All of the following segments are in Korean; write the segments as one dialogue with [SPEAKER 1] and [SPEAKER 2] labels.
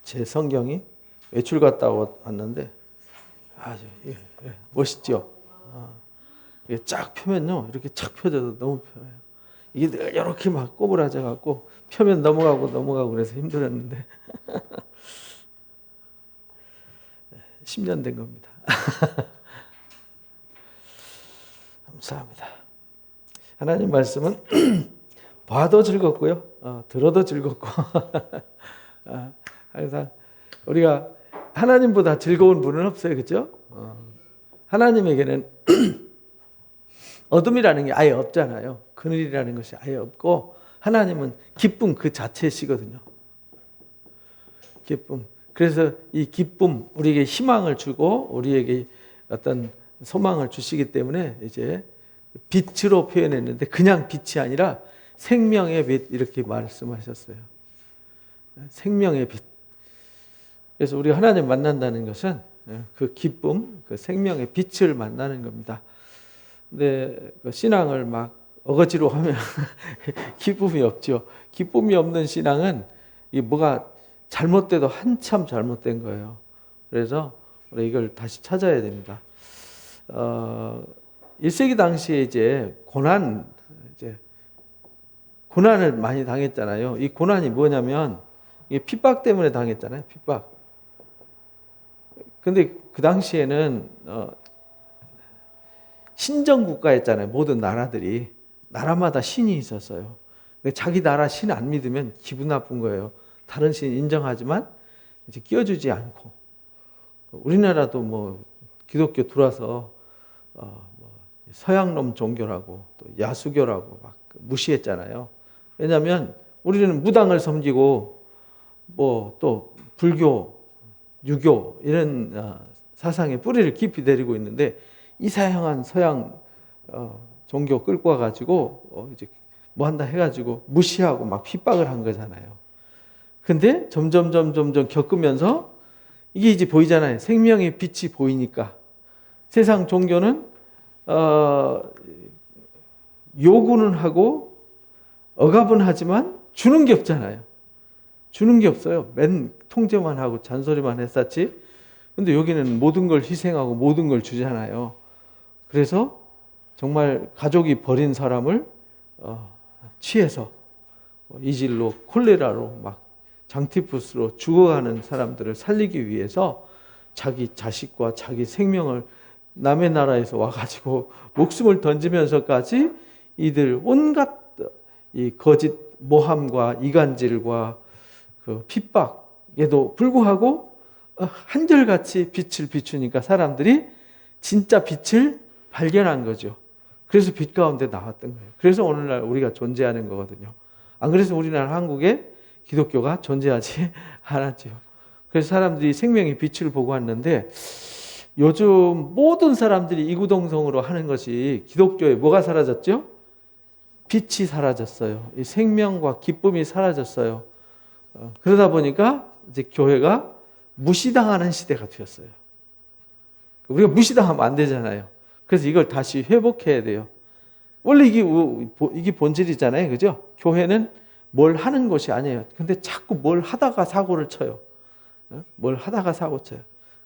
[SPEAKER 1] 제 성경이 외출 갔다 왔는데 아주 멋있죠. 이게 쫙 펴면요 이렇게 착 펴져도 너무 편해요. 이게 늘 이렇게 막 꼬부라져 갖고 펴면 넘어가고 그래서 힘들었는데 10년 된 겁니다. 감사합니다. 하나님 말씀은 봐도 즐겁고요, 들어도 즐겁고 항상 우리가 하나님보다 즐거운 분은 없어요, 그렇죠? 하나님에게는 어둠이라는 게 아예 없잖아요. 그늘이라는 것이 아예 없고 하나님은 기쁨 그 자체시거든요. 기쁨. 그래서 이 기쁨, 우리에게 희망을 주고 우리에게 어떤 소망을 주시기 때문에 이제 빛으로 표현했는데 그냥 빛이 아니라 생명의 빛 이렇게 말씀하셨어요. 생명의 빛. 그래서 우리가 하나님 만난다는 것은 그 기쁨, 그 생명의 빛을 만나는 겁니다. 근데 그 신앙을 막 어거지로 하면 기쁨이 없죠. 기쁨이 없는 신앙은 이 뭐가 잘못돼도 한참 잘못된 거예요. 그래서 우리 이걸 다시 찾아야 됩니다. 1세기 당시에 이제 고난을 많이 당했잖아요. 이 고난이 뭐냐면 이게 핍박 때문에 당했잖아요. 핍박. 근데 그 당시에는 신정 국가였잖아요. 모든 나라들이 나라마다 신이 있었어요. 자기 나라 신 안 믿으면 기분 나쁜 거예요. 다른 신 인정하지만 이제 끼워주지 않고. 우리나라도 뭐 기독교 들어와서 서양놈 종교라고 또 야수교라고 막 무시했잖아요. 왜냐하면 우리는 무당을 섬기고 뭐 또 불교, 유교 이런 사상의 뿌리를 깊이 내리고 있는데 이사양한 서양 종교 끌고 와가지고 이제 뭐 한다 해가지고 무시하고 막 핍박을 한 거잖아요. 근데 점점 겪으면서 이게 이제 보이잖아요. 생명의 빛이 보이니까 세상 종교는 요구는 하고 억압은 하지만 주는 게 없잖아요. 주는 게 없어요. 맨 통제만 하고 잔소리만 했었지. 근데 여기는 모든 걸 희생하고 모든 걸 주잖아요. 그래서 정말 가족이 버린 사람을 취해서 이질로 콜레라로 막 장티푸스로 죽어가는 사람들을 살리기 위해서 자기 자식과 자기 생명을 남의 나라에서 와가지고 목숨을 던지면서까지 이들 온갖 이 거짓 모함과 이간질과 그 핍박에도 불구하고 한결같이 빛을 비추니까 사람들이 진짜 빛을 발견한 거죠. 그래서 빛 가운데 나왔던 거예요. 그래서 오늘날 우리가 존재하는 거거든요. 안 그래서 우리나라 한국에 기독교가 존재하지 않았죠. 그래서 사람들이 생명의 빛을 보고 왔는데 요즘 모든 사람들이 이구동성으로 하는 것이 기독교에 뭐가 사라졌죠? 빛이 사라졌어요. 이 생명과 기쁨이 사라졌어요. 그러다 보니까 이제 교회가 무시당하는 시대가 되었어요. 우리가 무시당하면 안 되잖아요. 그래서 이걸 다시 회복해야 돼요. 원래 이게 본질이잖아요. 그죠? 교회는 뭘 하는 것이 아니에요. 근데 자꾸 뭘 하다가 사고를 쳐요. 뭘 하다가 사고 쳐요.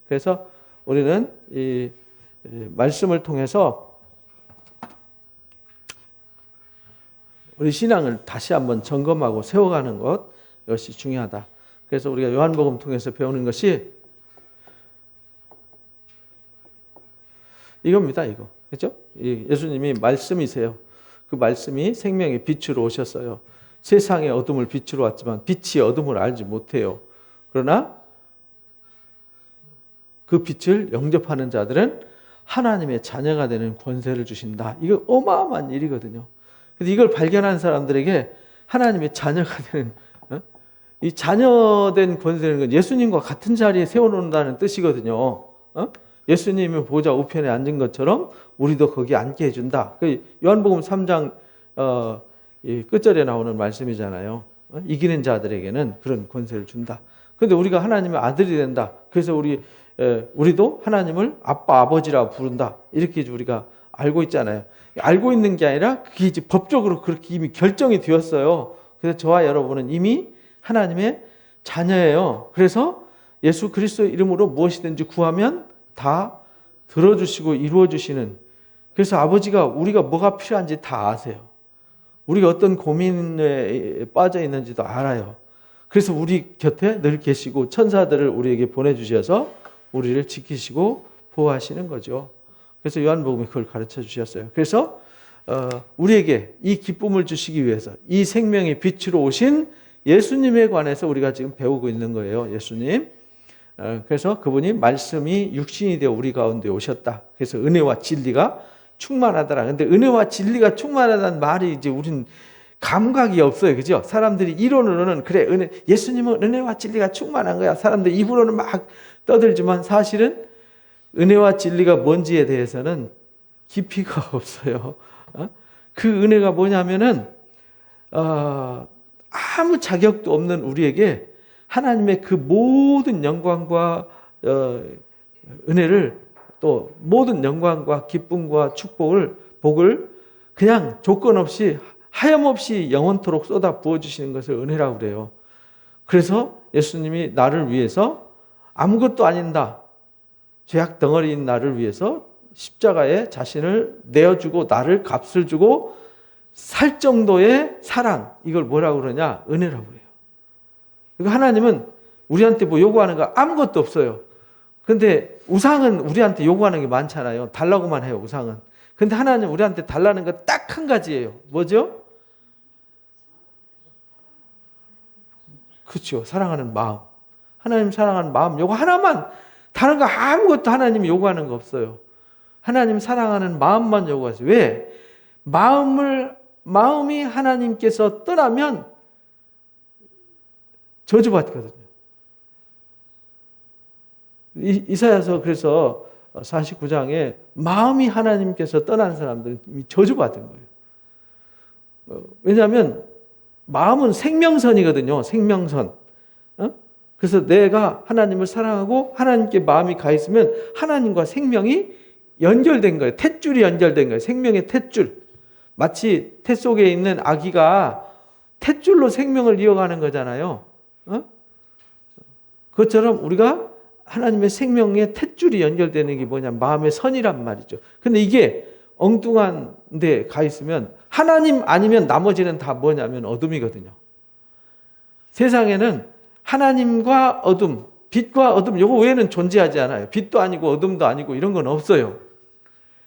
[SPEAKER 1] 그래서 우리는 이 말씀을 통해서 우리 신앙을 다시 한번 점검하고 세워가는 것, 이것이 중요하다. 그래서 우리가 요한복음 통해서 배우는 것이 이겁니다. 이거. 그렇죠? 예수님이 말씀이세요. 그 말씀이 생명의 빛으로 오셨어요. 세상의 어둠을 빛으로 왔지만 빛이 어둠을 알지 못해요. 그러나 그 빛을 영접하는 자들은 하나님의 자녀가 되는 권세를 주신다. 이거 어마어마한 일이거든요. 그래서 이걸 발견한 사람들에게 하나님의 자녀가 되는, 이 자녀된 권세는 건 예수님과 같은 자리에 세워놓는다는 뜻이거든요. 예수님이 보좌 우편에 앉은 것처럼 우리도 거기 앉게 해준다. 요한복음 3장 끝절에 나오는 말씀이잖아요. 이기는 자들에게는 그런 권세를 준다. 그런데 우리가 하나님의 아들이 된다. 그래서 우리도 하나님을 아빠, 아버지라 부른다. 이렇게 우리가 알고 있잖아요. 알고 있는 게 아니라 그게 이제 법적으로 그렇게 이미 결정이 되었어요. 그래서 저와 여러분은 이미 하나님의 자녀예요. 그래서 예수 그리스도 이름으로 무엇이든지 구하면 다 들어주시고 이루어주시는, 그래서 아버지가 우리가 뭐가 필요한지 다 아세요. 우리가 어떤 고민에 빠져 있는지도 알아요. 그래서 우리 곁에 늘 계시고 천사들을 우리에게 보내주셔서 우리를 지키시고 보호하시는 거죠. 그래서 요한복음이 그걸 가르쳐 주셨어요. 그래서 우리에게 이 기쁨을 주시기 위해서 이 생명의 빛으로 오신 예수님에 관해서 우리가 지금 배우고 있는 거예요. 예수님. 그래서 그분이 말씀이 육신이 되어 우리 가운데 오셨다. 그래서 은혜와 진리가 충만하더라. 근데 은혜와 진리가 충만하다는 말이 이제 우린 감각이 없어요. 그죠? 사람들이 이론으로는 그래, 예수님은 은혜와 진리가 충만한 거야. 사람들 입으로는 막 떠들지만 사실은 은혜와 진리가 뭔지에 대해서는 깊이가 없어요. 그 은혜가 뭐냐면은 아무 자격도 없는 우리에게 하나님의 그 모든 영광과 은혜를, 또 모든 영광과 기쁨과 축복을, 복을 그냥 조건 없이 하염없이 영원토록 쏟아 부어주시는 것을 은혜라고 그래요. 그래서 예수님이 나를 위해서 아무것도 아닌다, 죄악 덩어리인 나를 위해서 십자가에 자신을 내어주고 나를 값을 주고 살 정도의 사랑, 이걸 뭐라고 그러냐? 은혜라고 그래요. 그러니까 하나님은 우리한테 뭐 요구하는 거 아무것도 없어요. 근데 우상은 우리한테 요구하는 게 많잖아요. 달라고만 해요, 우상은. 근데 하나님 우리한테 달라는 거 딱 한 가지예요. 뭐죠? 그렇죠. 사랑하는 마음. 하나님 사랑하는 마음, 요거 하나만, 다른 거 아무것도 하나님이 요구하는 거 없어요. 하나님 사랑하는 마음만 요구하세요. 왜? 마음이 하나님께서 떠나면 저주받거든요. 이사야서 그래서 49장에 마음이 하나님께서 떠난 사람들은 저주받은 거예요. 왜냐하면 마음은 생명선이거든요. 생명선. 그래서 내가 하나님을 사랑하고 하나님께 마음이 가 있으면 하나님과 생명이 연결된 거예요. 탯줄이 연결된 거예요. 생명의 탯줄. 마치 태 속에 있는 아기가 탯줄로 생명을 이어가는 거잖아요. 그것처럼 우리가 하나님의 생명의 탯줄이 연결되는 게 뭐냐, 마음의 선이란 말이죠. 근데 이게 엉뚱한 데 가 있으면 하나님 아니면 나머지는 다 뭐냐면 어둠이거든요. 세상에는 하나님과 어둠, 빛과 어둠, 요거 외에는 존재하지 않아요. 빛도 아니고 어둠도 아니고 이런 건 없어요.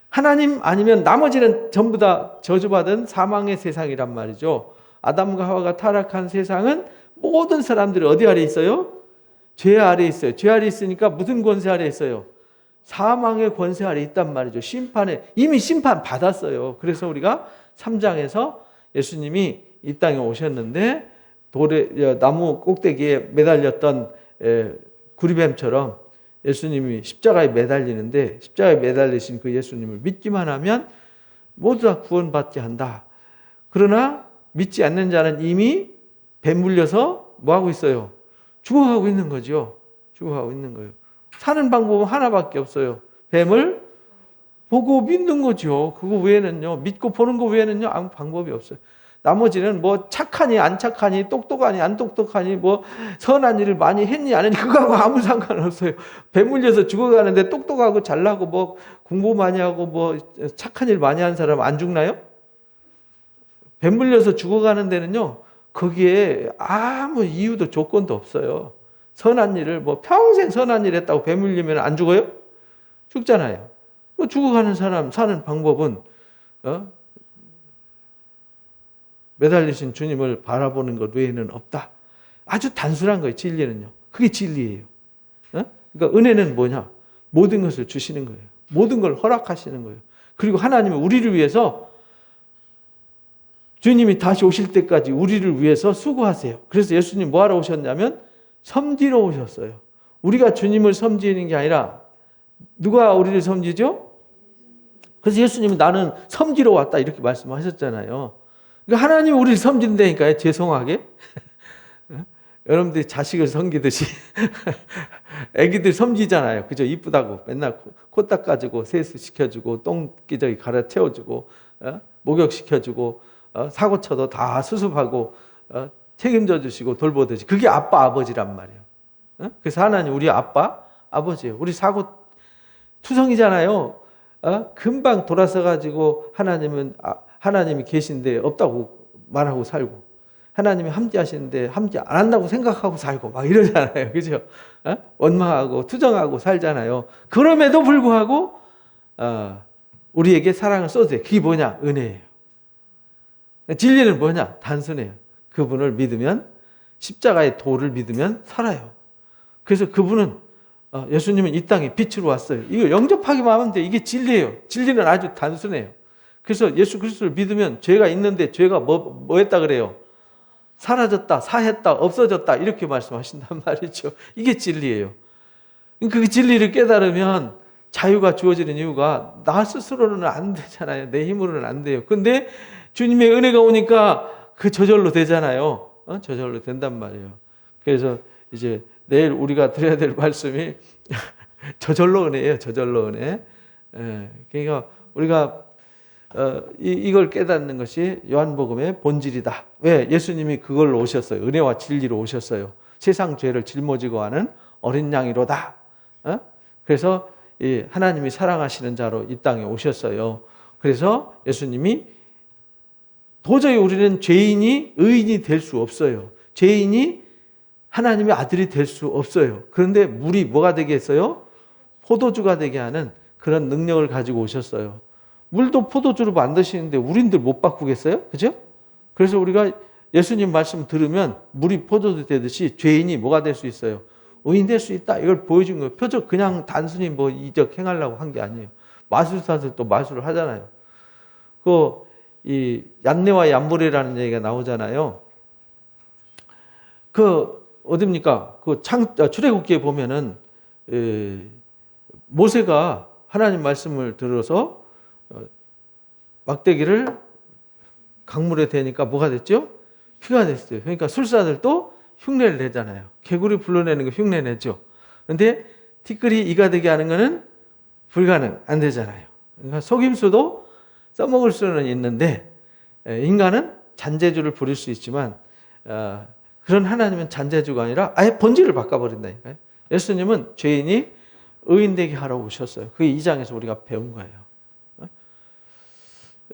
[SPEAKER 1] 하나님 아니면 나머지는 전부 다 저주받은 사망의 세상이란 말이죠. 아담과 하와가 타락한 세상은 모든 사람들이 어디 아래 있어요? 죄 아래 있어요. 죄 아래 있으니까 무슨 권세 아래 있어요? 사망의 권세 아래 있단 말이죠. 심판에, 이미 심판 받았어요. 그래서 우리가 3장에서 예수님이 이 땅에 오셨는데 나무 꼭대기에 매달렸던 구리뱀처럼 예수님이 십자가에 매달리는데, 십자가에 매달리신 그 예수님을 믿기만 하면 모두 다 구원받게 한다. 그러나 믿지 않는 자는 이미 뱀 물려서 뭐하고 있어요? 죽어가고 있는 거죠. 죽어가고 있는 거예요. 사는 방법은 하나밖에 없어요. 뱀을 보고 믿는 거죠. 그거 외에는요, 믿고 보는 거 외에는요, 아무 방법이 없어요. 나머지는 뭐 착하니 안 착하니, 똑똑하니 안 똑똑하니, 뭐 선한 일을 많이 했니 안 했니, 그거하고 아무 상관없어요. 뱀 물려서 죽어가는데 똑똑하고 잘나고 뭐 공부 많이 하고 뭐 착한 일 많이 하는 사람 안 죽나요? 뱀 물려서 죽어가는 데는요, 거기에 아무 이유도 조건도 없어요. 선한 일을 뭐 평생 선한 일 했다고 뱀 물리면 안 죽어요? 죽잖아요. 죽어가는 사람 사는 방법은 매달리신 주님을 바라보는 것 외에는 없다. 아주 단순한 거예요. 진리는요. 그게 진리예요. 그러니까 은혜는 뭐냐? 모든 것을 주시는 거예요. 모든 걸 허락하시는 거예요. 그리고 하나님은 우리를 위해서, 주님이 다시 오실 때까지 우리를 위해서 수고하세요. 그래서 예수님 뭐하러 오셨냐면 섬기러 오셨어요. 우리가 주님을 섬기는 게 아니라 누가 우리를 섬기죠? 그래서 예수님은 나는 섬기러 왔다 이렇게 말씀하셨잖아요. 그러니까 하나님이 우리를 섬긴다니까요. 죄송하게. 여러분들이 자식을 섬기듯이 애기들 섬기잖아요. 그죠? 이쁘다고 맨날 코 닦아주고 세수시켜주고 똥기저귀 갈아채워주고 목욕시켜주고 사고 쳐도 다 수습하고 책임져 주시고 돌보듯이. 그게 아빠, 아버지란 말이에요. 그래서 하나님 우리 아빠, 아버지예요. 우리 사고 투성이잖아요. 금방 돌아서 가지고 하나님이 계신데 없다고 말하고 살고, 하나님이 함께 하시는데 함께 안 한다고 생각하고 살고 막 이러잖아요. 그죠? 원망하고 투정하고 살잖아요. 그럼에도 불구하고 우리에게 사랑을 쏟으세요. 그게 뭐냐? 은혜예요. 진리는 뭐냐? 단순해요. 그분을 믿으면, 십자가의 도를 믿으면 살아요. 그래서 그분은, 예수님은 이 땅에 빛으로 왔어요. 이거 영접하기만 하면 돼. 이게 진리예요. 진리는 아주 단순해요. 그래서 예수 그리스도를 믿으면 죄가 있는데 죄가 뭐 했다 그래요? 사라졌다, 사했다, 없어졌다 이렇게 말씀하신단 말이죠. 이게 진리예요. 그 진리를 깨달으면 자유가 주어지는 이유가 나 스스로는 안 되잖아요. 내 힘으로는 안 돼요. 근데 주님의 은혜가 오니까 그 저절로 되잖아요. 저절로 된단 말이에요. 그래서 이제 내일 우리가 드려야 될 말씀이 저절로 은혜예요. 저절로 은혜. 그러니까 우리가 이걸 깨닫는 것이 요한복음의 본질이다. 왜? 예수님이 그걸로 오셨어요. 은혜와 진리로 오셨어요. 세상 죄를 짊어지고 하는 어린 양이로다. 그래서 하나님이 사랑하시는 자로 이 땅에 오셨어요. 그래서 예수님이 도저히 우리는 죄인이 의인이 될 수 없어요. 죄인이 하나님의 아들이 될 수 없어요. 그런데 물이 뭐가 되게 했어요? 포도주가 되게 하는 그런 능력을 가지고 오셨어요. 물도 포도주로 만드시는데 우린들 못 바꾸겠어요? 그죠? 그래서 우리가 예수님 말씀 들으면 물이 포도주 되듯이 죄인이 뭐가 될 수 있어요? 의인 될 수 있다. 이걸 보여준 거예요. 표적 그냥 단순히 뭐 이적 행하려고 한 게 아니에요. 마술사들도 마술을 하잖아요. 이 얀네와 얀보레라는 얘기가 나오잖아요. 어딥니까? 출애굽기에 보면은 모세가 하나님 말씀을 들어서 막대기를 강물에 대니까 뭐가 됐죠? 피가 됐어요. 그러니까 술사들도 흉내를 내잖아요. 개구리 불러내는 거 흉내 내죠. 근데 티끌이 이가 되게 하는 거는 안 되잖아요. 그러니까 속임수도 써먹을 수는 있는데 인간은 잔재주를 부릴 수 있지만 그런 하나님은 잔재주가 아니라 아예 본질을 바꿔버린다니까요. 예수님은 죄인이 의인되게 하러 오셨어요. 그게 2장에서 우리가 배운 거예요.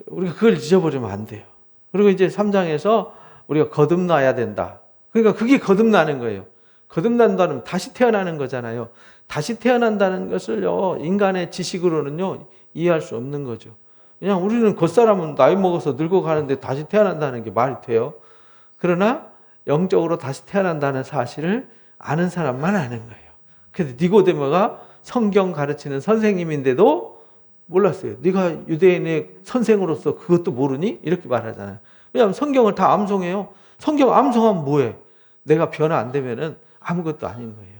[SPEAKER 1] 우리가 그걸 잊어버리면 안 돼요. 그리고 이제 3장에서 우리가 거듭나야 된다. 그러니까 그게 거듭나는 거예요. 거듭난다는 다시 태어나는 거잖아요. 다시 태어난다는 것을요, 인간의 지식으로는요, 이해할 수 없는 거죠. 그냥 우리는 겉사람은 나이 먹어서 늙어가는데 다시 태어난다는 게 말이 돼요. 그러나 영적으로 다시 태어난다는 사실을 아는 사람만 아는 거예요. 그래서 니고데모가 성경 가르치는 선생님인데도 몰랐어요. 네가 유대인의 선생으로서 그것도 모르니? 이렇게 말하잖아요. 왜냐하면 성경을 다 암송해요. 성경 암송하면 뭐해? 내가 변화 안 되면은 아무것도 아닌 거예요.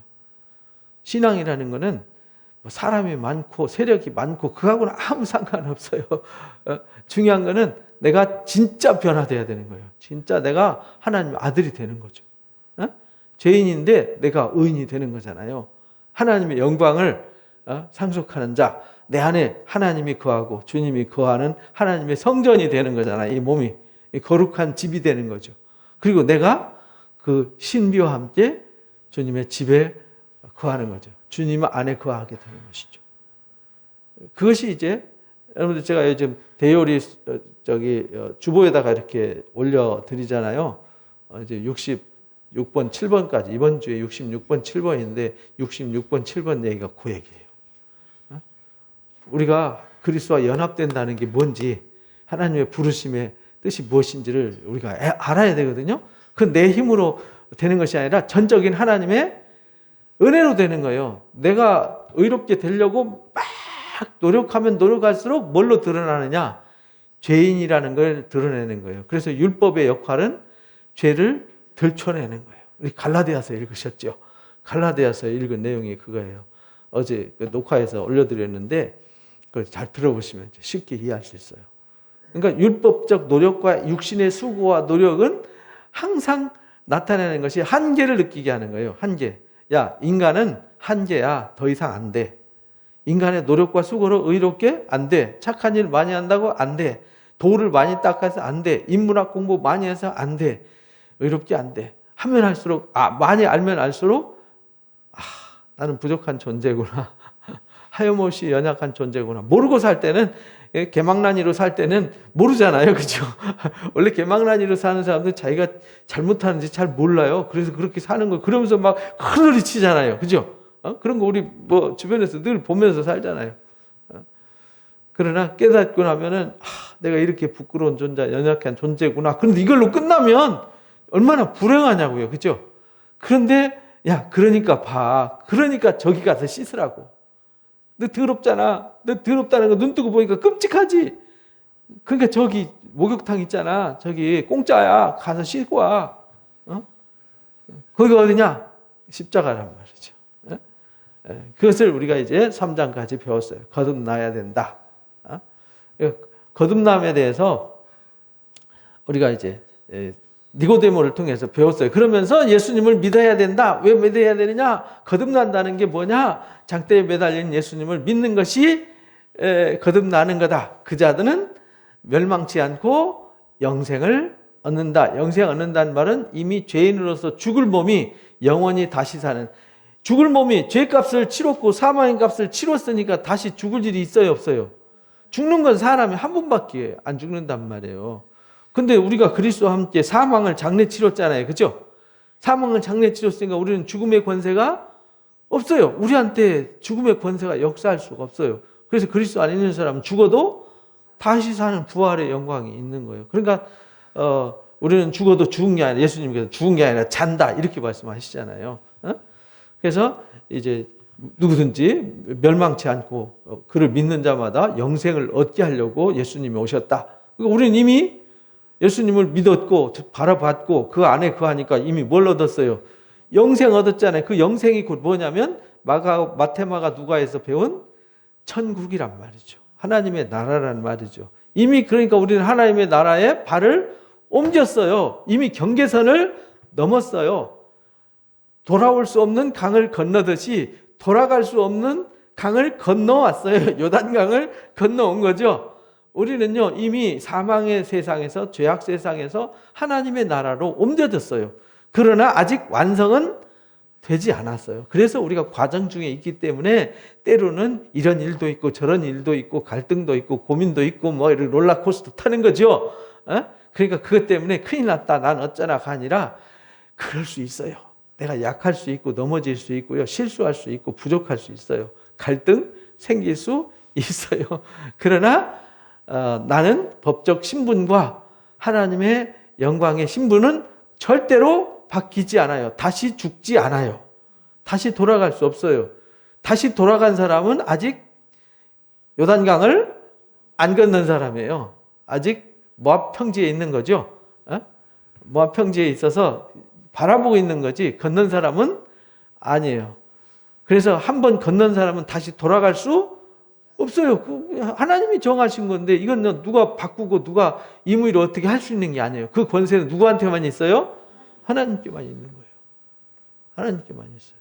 [SPEAKER 1] 신앙이라는 거는 사람이 많고 세력이 많고 그거하고는 아무 상관없어요. 중요한 거는 내가 진짜 변화돼야 되는 거예요. 진짜 내가 하나님의 아들이 되는 거죠. 죄인인데 내가 의인이 되는 거잖아요. 하나님의 영광을 상속하는 자, 내 안에 하나님이 거하고 주님이 거하는 하나님의 성전이 되는 거잖아요. 이 몸이 거룩한 집이 되는 거죠. 그리고 내가 그 신비와 함께 주님의 집에 거하는 거죠. 주님 안에 거하게 되는 것이죠. 그것이 이제 여러분들 제가 요즘 대요리 주보에다가 이렇게 올려 드리잖아요. 이제 66번, 7번까지 이번 주에 66번, 7번인데 66번, 7번 얘기가 그 얘기예요. 우리가 그리스도와 연합된다는 게 뭔지, 하나님의 부르심의 뜻이 무엇인지를 우리가 알아야 되거든요. 그 내 힘으로 되는 것이 아니라 전적인 하나님의 은혜로 되는 거예요. 내가 의롭게 되려고 막 노력하면 노력할수록 뭘로 드러나느냐? 죄인이라는 걸 드러내는 거예요. 그래서 율법의 역할은 죄를 들춰내는 거예요. 우리 갈라디아서 읽으셨죠? 갈라디아서 읽은 내용이 그거예요. 어제 녹화해서 올려드렸는데 그걸 잘 들어보시면 쉽게 이해할 수 있어요. 그러니까 율법적 노력과 육신의 수고와 노력은 항상 나타내는 것이 한계를 느끼게 하는 거예요. 한계. 야, 인간은 한계야. 더 이상 안 돼. 인간의 노력과 수고로 의롭게 안 돼. 착한 일 많이 한다고 안 돼. 도를 많이 닦아서 안 돼. 인문학 공부 많이 해서 안 돼. 의롭게 안 돼. 하면 할수록, 많이 알면 알수록, 나는 부족한 존재구나. 하염없이 연약한 존재구나. 모르고 살 때는, 개망난이로 살 때는 모르잖아요. 그죠? 원래 개망난이로 사는 사람들은 자기가 잘못하는지 잘 몰라요. 그래서 그렇게 사는 거, 그러면서 막 큰소리 치잖아요. 그죠? 그런 거 우리 뭐 주변에서 늘 보면서 살잖아요. 그러나 깨닫고 나면은, 내가 이렇게 부끄러운 존재, 연약한 존재구나. 그런데 이걸로 끝나면 얼마나 불행하냐고요. 그죠? 그런데, 그러니까 봐. 그러니까 저기 가서 씻으라고. 너 더럽잖아. 너 더럽다는 거 눈 뜨고 보니까 끔찍하지. 그러니까 저기 목욕탕 있잖아. 저기 공짜야. 가서 씻고 와. 거기가 어디냐? 십자가란 말이죠. 그것을 우리가 이제 3장까지 배웠어요. 거듭나야 된다. 거듭남에 대해서 우리가 이제 니고데모를 통해서 배웠어요. 그러면서 예수님을 믿어야 된다. 왜 믿어야 되느냐? 거듭난다는 게 뭐냐? 장대에 매달린 예수님을 믿는 것이 거듭나는 거다. 그 자들은 멸망치 않고 영생을 얻는다. 영생 얻는다는 말은 이미 죄인으로서 죽을 몸이 영원히 다시 사는, 죽을 몸이 죄값을 치렀고 사망의 값을 치렀으니까 다시 죽을 일이 있어요, 없어요? 죽는 건 사람이 한 번밖에 안 죽는단 말이에요. 근데 우리가 그리스도와 함께 사망을 장래 치렀잖아요. 그죠? 사망을 장래 치렀으니까 우리는 죽음의 권세가 없어요. 우리한테 죽음의 권세가 역사할 수가 없어요. 그래서 그리스도 안에 있는 사람은 죽어도 다시 사는 부활의 영광이 있는 거예요. 그러니까 우리는 죽어도 죽은 게 아니라, 예수님께서 죽은 게 아니라 잔다 이렇게 말씀하시잖아요. 그래서 이제 누구든지 멸망치 않고 그를 믿는 자마다 영생을 얻게 하려고 예수님이 오셨다. 그러니까 우리는 이미 예수님을 믿었고 바라봤고 그 안에 거하니까 이미 뭘 얻었어요? 영생 얻었잖아요. 그 영생이 곧 뭐냐면 마테마가 누가에서 배운 천국이란 말이죠. 하나님의 나라란 말이죠. 이미 그러니까 우리는 하나님의 나라에 발을 옮겼어요. 이미 경계선을 넘었어요. 돌아올 수 없는 강을 건너듯이 돌아갈 수 없는 강을 건너왔어요. 요단강을 건너온 거죠. 우리는요, 이미 사망의 세상에서, 죄악 세상에서 하나님의 나라로 옮겨졌어요. 그러나 아직 완성은 되지 않았어요. 그래서 우리가 과정 중에 있기 때문에 때로는 이런 일도 있고 저런 일도 있고 갈등도 있고 고민도 있고 뭐 이런 롤러코스터 타는 거죠. 그러니까 그것 때문에 큰일 났다, 난 어쩌나가 아니라 그럴 수 있어요. 내가 약할 수 있고 넘어질 수 있고요. 실수할 수 있고 부족할 수 있어요. 갈등 생길 수 있어요. 그러나 나는 법적 신분과 하나님의 영광의 신분은 절대로 바뀌지 않아요. 다시 죽지 않아요. 다시 돌아갈 수 없어요. 다시 돌아간 사람은 아직 요단강을 안 건넌 사람이에요. 아직 모압 평지에 있는 거죠. 모압 평지에 있어서 바라보고 있는 거지 건넌 사람은 아니에요. 그래서 한번 건넌 사람은 다시 돌아갈 수 없어요. 하나님이 정하신 건데 이건 누가 바꾸고 누가 임의로 어떻게 할 수 있는 게 아니에요. 그 권세는 누구한테만 있어요? 하나님께만 있는 거예요. 하나님께만 있어요.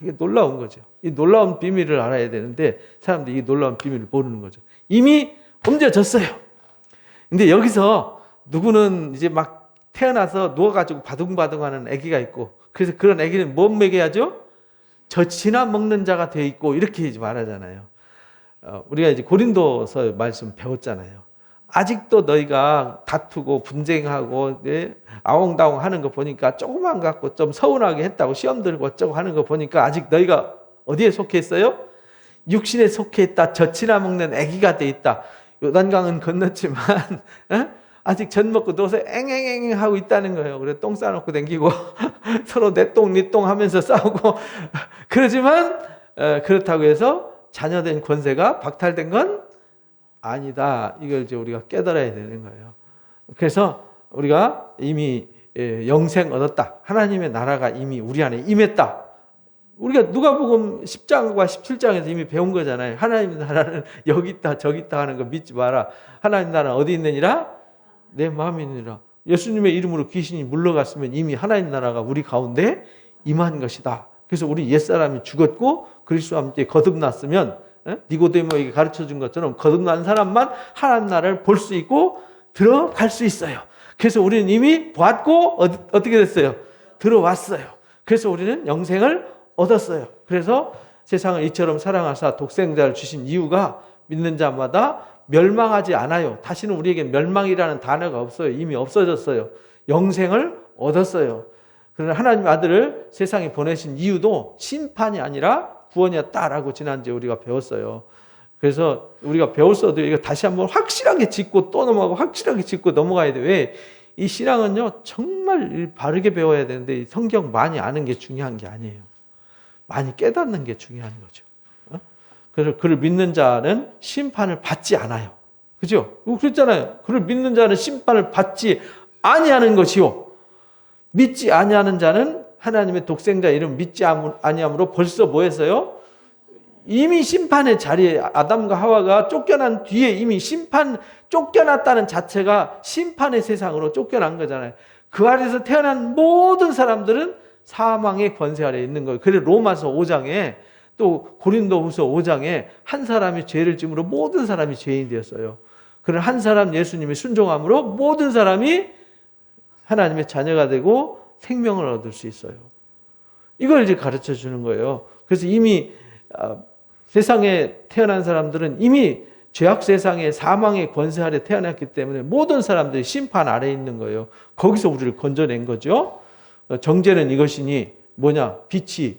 [SPEAKER 1] 이게 놀라운 거죠. 이 놀라운 비밀을 알아야 되는데 사람들이 이 놀라운 비밀을 모르는 거죠. 이미 옮겨졌어요. 근데 여기서 누구는 이제 막 태어나서 누워가지고 바둥바둥하는 아기가 있고, 그래서 그런 아기는 뭐 먹여야죠? 젖이나 먹는 자가 돼 있고 이렇게 이제 말하잖아요. 우리가 이제 고린도서 말씀 배웠잖아요. 아직도 너희가 다투고 분쟁하고 아웅다웅 하는 거 보니까 조금만 갖고 좀 서운하게 했다고 시험 들고 어쩌고 하는 거 보니까 아직 너희가 어디에 속해 있어요? 육신에 속해 있다. 젖이나 먹는 아기가 돼 있다. 요단강은 건넜지만 아직 젖 먹고 누워서 앵앵앵 하고 있다는 거예요. 그래 똥 싸놓고 댕기고 서로 내 똥 네 똥 하면서 싸우고 그러지만 그렇다고 해서 자녀된 권세가 박탈된 건 아니다. 이걸 이제 우리가 깨달아야 되는 거예요. 그래서 우리가 이미 영생 얻었다. 하나님의 나라가 이미 우리 안에 임했다. 우리가 누가복음 10장과 17장에서 이미 배운 거잖아요. 하나님의 나라는 여기 있다 저기 있다 하는 거 믿지 마라. 하나님의 나라는 어디 있느니라? 내 마음에 있느니라. 예수님의 이름으로 귀신이 물러갔으면 이미 하나님 나라가 우리 가운데 임한 것이다. 그래서 우리 옛사람이 죽었고 그리스도와 함께 거듭났으면 니고데모에게 가르쳐준 것처럼 거듭난 사람만 하나님 나라를 볼 수 있고 들어갈 수 있어요. 그래서 우리는 이미 봤고 어떻게 됐어요? 들어왔어요. 그래서 우리는 영생을 얻었어요. 그래서 세상을 이처럼 사랑하사 독생자를 주신 이유가 믿는 자마다 멸망하지 않아요. 다시는 우리에게 멸망이라는 단어가 없어요. 이미 없어졌어요. 영생을 얻었어요. 그러나 하나님 아들을 세상에 보내신 이유도 심판이 아니라 구원이었다라고 지난주에 우리가 배웠어요. 그래서 우리가 배웠어도 이거 다시 한번 확실하게 짚고 또 넘어가고 확실하게 짚고 넘어가야 돼. 왜? 이 신앙은요, 정말 바르게 배워야 되는데 성경 많이 아는 게 중요한 게 아니에요. 많이 깨닫는 게 중요한 거죠. 그래서 그를 믿는 자는 심판을 받지 않아요. 그죠? 그랬잖아요. 그를 믿는 자는 심판을 받지 아니하는 것이요. 믿지 아니하는 자는 하나님의 독생자 이름 믿지 아니함으로 벌써 뭐 했어요? 이미 심판의 자리에 아담과 하와가 쫓겨난 뒤에 이미 쫓겨났다는 자체가 심판의 세상으로 쫓겨난 거잖아요. 그 아래에서 태어난 모든 사람들은 사망의 권세 아래에 있는 거예요. 그래서 로마서 5장에 또 고린도후서 5장에 한 사람이 죄를 지음으로 모든 사람이 죄인이 되었어요. 그런 한 사람 예수님이 순종함으로 모든 사람이 하나님의 자녀가 되고 생명을 얻을 수 있어요. 이걸 이제 가르쳐 주는 거예요. 그래서 이미 세상에 태어난 사람들은 이미 죄악 세상의 사망의 권세 아래 태어났기 때문에 모든 사람들이 심판 아래에 있는 거예요. 거기서 우리를 건져낸 거죠. 정죄는 이것이니 뭐냐?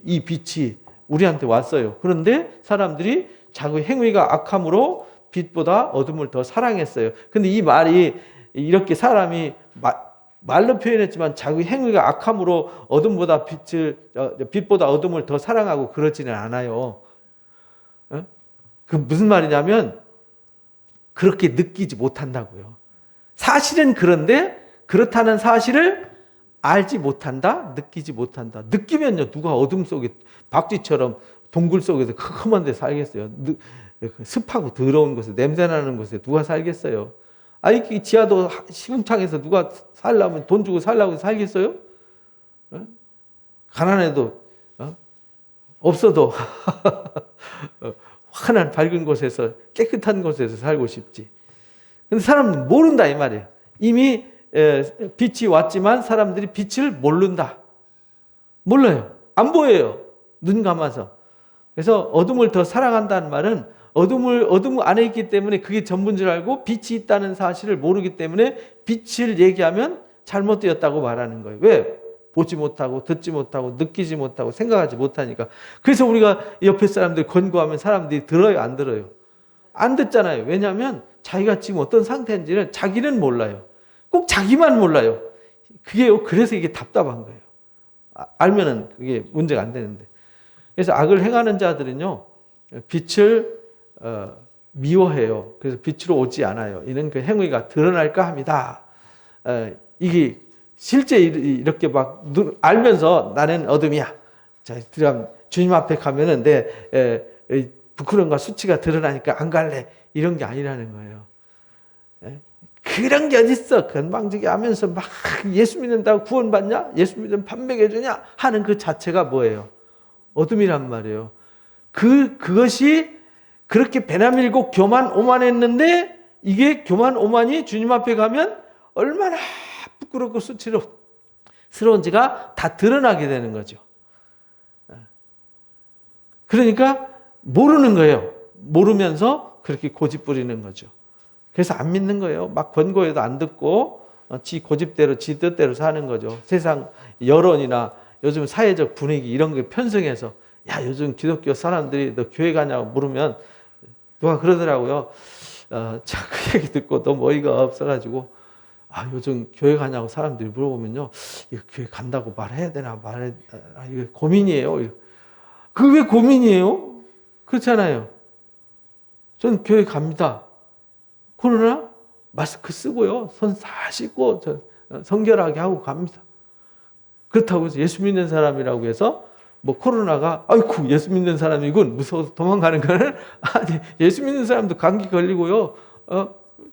[SPEAKER 1] 이 빛이 우리한테 왔어요. 그런데 사람들이 자기 행위가 악함으로 빛보다 어둠을 더 사랑했어요. 근데 이 말이 이렇게 사람이 말로 표현했지만 자기 행위가 악함으로 빛보다 어둠을 더 사랑하고 그러지는 않아요. 그 무슨 말이냐면 그렇게 느끼지 못한다고요. 사실은 그런데 그렇다는 사실을 알지 못한다, 느끼지 못한다. 느끼면요, 누가 어둠 속에 박쥐처럼 동굴 속에서 험한 데 살겠어요? 습하고 더러운 곳에 냄새나는 곳에 누가 살겠어요? 이 지하도 시궁창에서 누가 살려면 돈 주고 살라고 살겠어요? 가난해도 없어도 환한 밝은 곳에서 깨끗한 곳에서 살고 싶지. 근데 사람은 모른다 이 말이에요. 이미 빛이 왔지만 사람들이 빛을 모른다. 몰라요. 안 보여요. 눈 감아서. 그래서 어둠을 더 사랑한다는 말은 어둠 안에 있기 때문에 그게 전부인 줄 알고 빛이 있다는 사실을 모르기 때문에 빛을 얘기하면 잘못되었다고 말하는 거예요. 왜? 보지 못하고 듣지 못하고 느끼지 못하고 생각하지 못하니까. 그래서 우리가 옆에 사람들 권고하면 사람들이 들어요, 안 들어요? 안 듣잖아요. 왜냐하면 자기가 지금 어떤 상태인지를 자기는 몰라요. 꼭 자기만 몰라요. 그래서 이게 답답한 거예요. 알면은 그게 문제가 안 되는데. 그래서 악을 행하는 자들은요, 빛을 미워해요. 그래서 빛으로 오지 않아요. 이는 그 행위가 드러날까 합니다. 이게 실제 이렇게 막 알면서 나는 어둠이야. 자, 주님 앞에 가면은 내 부끄러움과 수치가 드러나니까 안 갈래. 이런 게 아니라는 거예요. 그런 게 어딨어. 건방지게 하면서 막 예수 믿는다고 구원받냐? 예수 믿으면 밥 먹여주냐? 하는 그 자체가 뭐예요? 어둠이란 말이에요. 그것이 그렇게 배나밀고 교만 오만했는데 이게 교만 오만이 주님 앞에 가면 얼마나 부끄럽고 수치스러운지가 다 드러나게 되는 거죠. 그러니까 모르는 거예요. 모르면서 그렇게 고집 부리는 거죠. 그래서 안 믿는 거예요. 막 권고해도 안 듣고 지 고집대로 지 뜻대로 사는 거죠. 세상 여론이나 요즘 사회적 분위기 이런 게 편성해서 야 요즘 기독교 사람들이 너 교회 가냐고 물으면 누가 그러더라고요. 그 얘기 듣고 너무 어이가 없어가지고 요즘 교회 가냐고 사람들이 물어보면요. 이거 교회 간다고 말해야 되나 이거 고민이에요. 그게 왜 고민이에요? 그렇잖아요. 저는 교회 갑니다. 그러나 마스크 쓰고요. 손 다 씻고 성결하게 하고 갑니다. 그렇다고 해서 예수 믿는 사람이라고 해서 뭐 코로나가 아이고 예수 믿는 사람이군 무서워서 도망가는 거는 아니 예수 믿는 사람도 감기 걸리고요.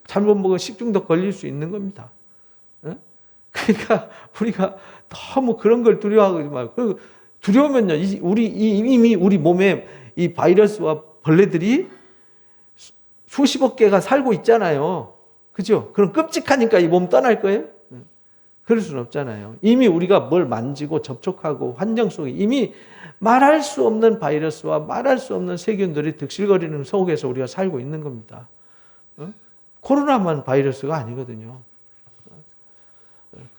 [SPEAKER 1] 잘못 먹은 식중독 걸릴 수 있는 겁니다. 그러니까 우리가 너무 그런 걸 두려워하지 말고 두려우면요 이미 우리 몸에 이 바이러스와 벌레들이 수십억 개가 살고 있잖아요. 그죠? 그럼 끔찍하니까 이 몸 떠날 거예요? 그럴 수는 없잖아요. 이미 우리가 뭘 만지고 접촉하고 환경 속에 이미 말할 수 없는 바이러스와 말할 수 없는 세균들이 득실거리는 속에서 우리가 살고 있는 겁니다. 코로나만 바이러스가 아니거든요.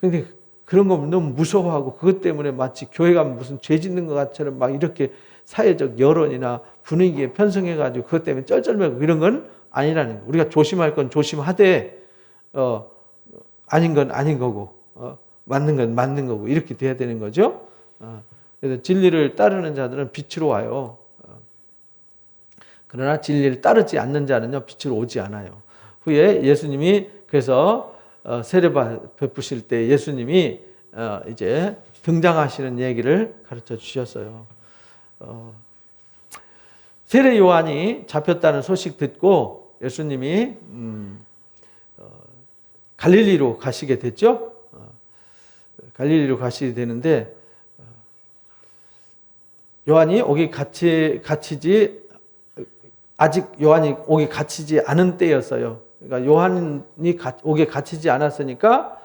[SPEAKER 1] 근데 그런 거 너무 무서워하고 그것 때문에 마치 교회 가면 무슨 죄 짓는 것 같처럼 막 이렇게 사회적 여론이나 분위기에 편성해가지고 그것 때문에 쩔쩔매고 이런 건 아니라는 거예요. 우리가 조심할 건 조심하되 아닌 건 아닌 거고 맞는 건 맞는 거고 이렇게 돼야 되는 거죠. 그래서 진리를 따르는 자들은 빛으로 와요. 그러나 진리를 따르지 않는 자는요 빛으로 오지 않아요. 후에 예수님이 그래서 세례 베푸실 때 예수님이 이제 등장하시는 얘기를 가르쳐 주셨어요. 세례 요한이 잡혔다는 소식 듣고 예수님이 갈릴리로 가시게 됐죠. 갈릴리로 가시게 되는데 요한이 오기 아직 요한이 오기 갇히지 않은 때였어요. 그러니까 요한이 오게 갇히지 않았으니까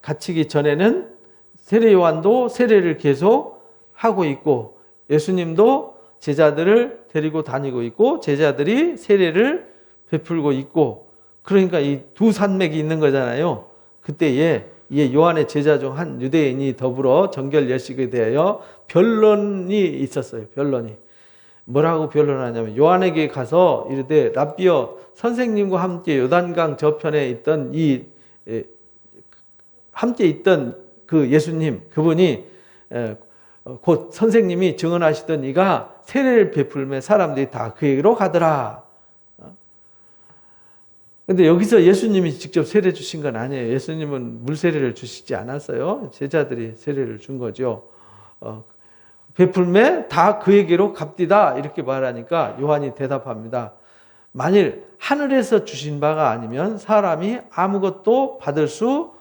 [SPEAKER 1] 갇히기 전에는 세례 요한도 세례를 계속 하고 있고 예수님도 제자들을 데리고 다니고 있고 제자들이 세례를 베풀고 있고 그러니까 이 두 산맥이 있는 거잖아요. 그때에 요한의 제자 중 한 유대인이 더불어 정결 예식에 대하여 변론이 있었어요. 변론이. 뭐라고 변론하냐면 요한에게 가서 이르되 랍비여 선생님과 함께 요단강 저편에 있던 함께 있던 그 예수님 그분이 곧 선생님이 증언하시던 이가 세례를 베풀며 사람들이 다 그에게로 가더라. 근데 여기서 예수님이 직접 세례 주신 건 아니에요. 예수님은 물 세례를 주시지 않았어요. 제자들이 세례를 준 거죠. 베풀매 다 그에게로 갑디다 이렇게 말하니까 요한이 대답합니다. 만일 하늘에서 주신 바가 아니면 사람이 아무것도 받을 수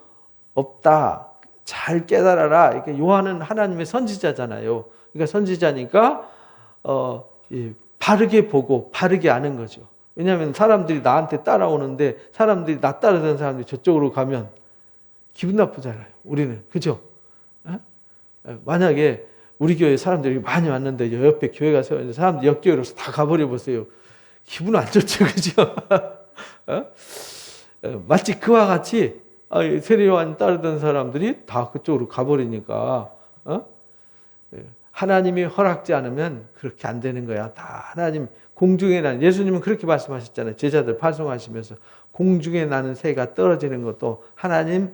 [SPEAKER 1] 없다. 잘 깨달아라. 이렇게 요한은 하나님의 선지자잖아요. 그러니까 선지자니까 바르게 보고 바르게 아는 거죠. 왜냐하면 사람들이 나한테 따라오는데 사람들이 나 따르던 사람들이 저쪽으로 가면 기분 나쁘잖아요. 우리는 그죠? 만약에 우리 교회 사람들이 많이 왔는데 옆에 교회가 세워있는데 사람들이 옆교회로서 다 가버려 보세요. 기분 안 좋죠, 그죠? 마치 그와 같이 세례요한 따르던 사람들이 다 그쪽으로 가버리니까 하나님이 허락지 않으면 그렇게 안 되는 거야. 다 하나님 공중에 나는 예수님은 그렇게 말씀하셨잖아요. 제자들 파송하시면서 공중에 나는 새가 떨어지는 것도 하나님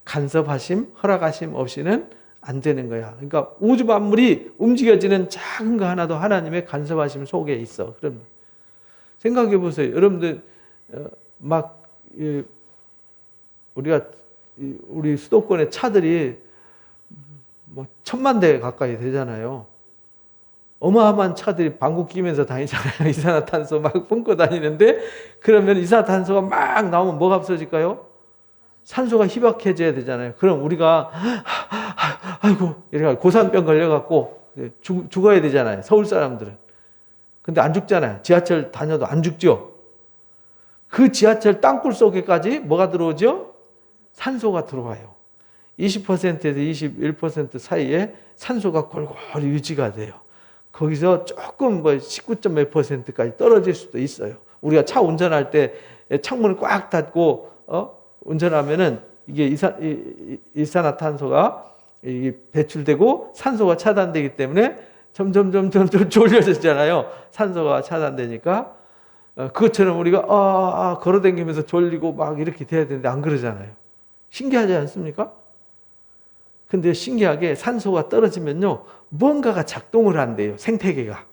[SPEAKER 1] 간섭하심, 허락하심 없이는 안 되는 거야. 그러니까 우주 만물이 움직여지는 작은 거 하나도 하나님의 간섭하심 속에 있어. 그럼 생각해 보세요. 여러분들 우리 수도권의 차들이 뭐 1000만 대 가까이 되잖아요. 어마어마한 차들이 방구 끼면서 다니잖아요. 이산화탄소 막 뿜고 다니는데 그러면 이산화탄소가 막 나오면 뭐가 없어질까요? 산소가 희박해져야 되잖아요. 그럼 우리가 아이고 이래가 고산병 걸려갖고 죽어야 되잖아요. 서울 사람들은. 근데 안 죽잖아요. 지하철 다녀도 안 죽죠. 그 지하철 땅굴 속에까지 뭐가 들어오죠? 산소가 들어와요. 20%에서 21% 사이에 산소가 골고루 유지가 돼요. 거기서 조금 19점 몇 %까지 떨어질 수도 있어요. 우리가 차 운전할 때 창문을 꽉 닫고 운전하면은 이게 이산화탄소가 배출되고 산소가 차단되기 때문에 점점 졸려지잖아요. 산소가 차단되니까 그것처럼 우리가 걸어다니면서 졸리고 막 이렇게 돼야 되는데 안 그러잖아요. 신기하지 않습니까? 근데 신기하게 산소가 떨어지면요 뭔가가 작동을 한대요. 생태계가.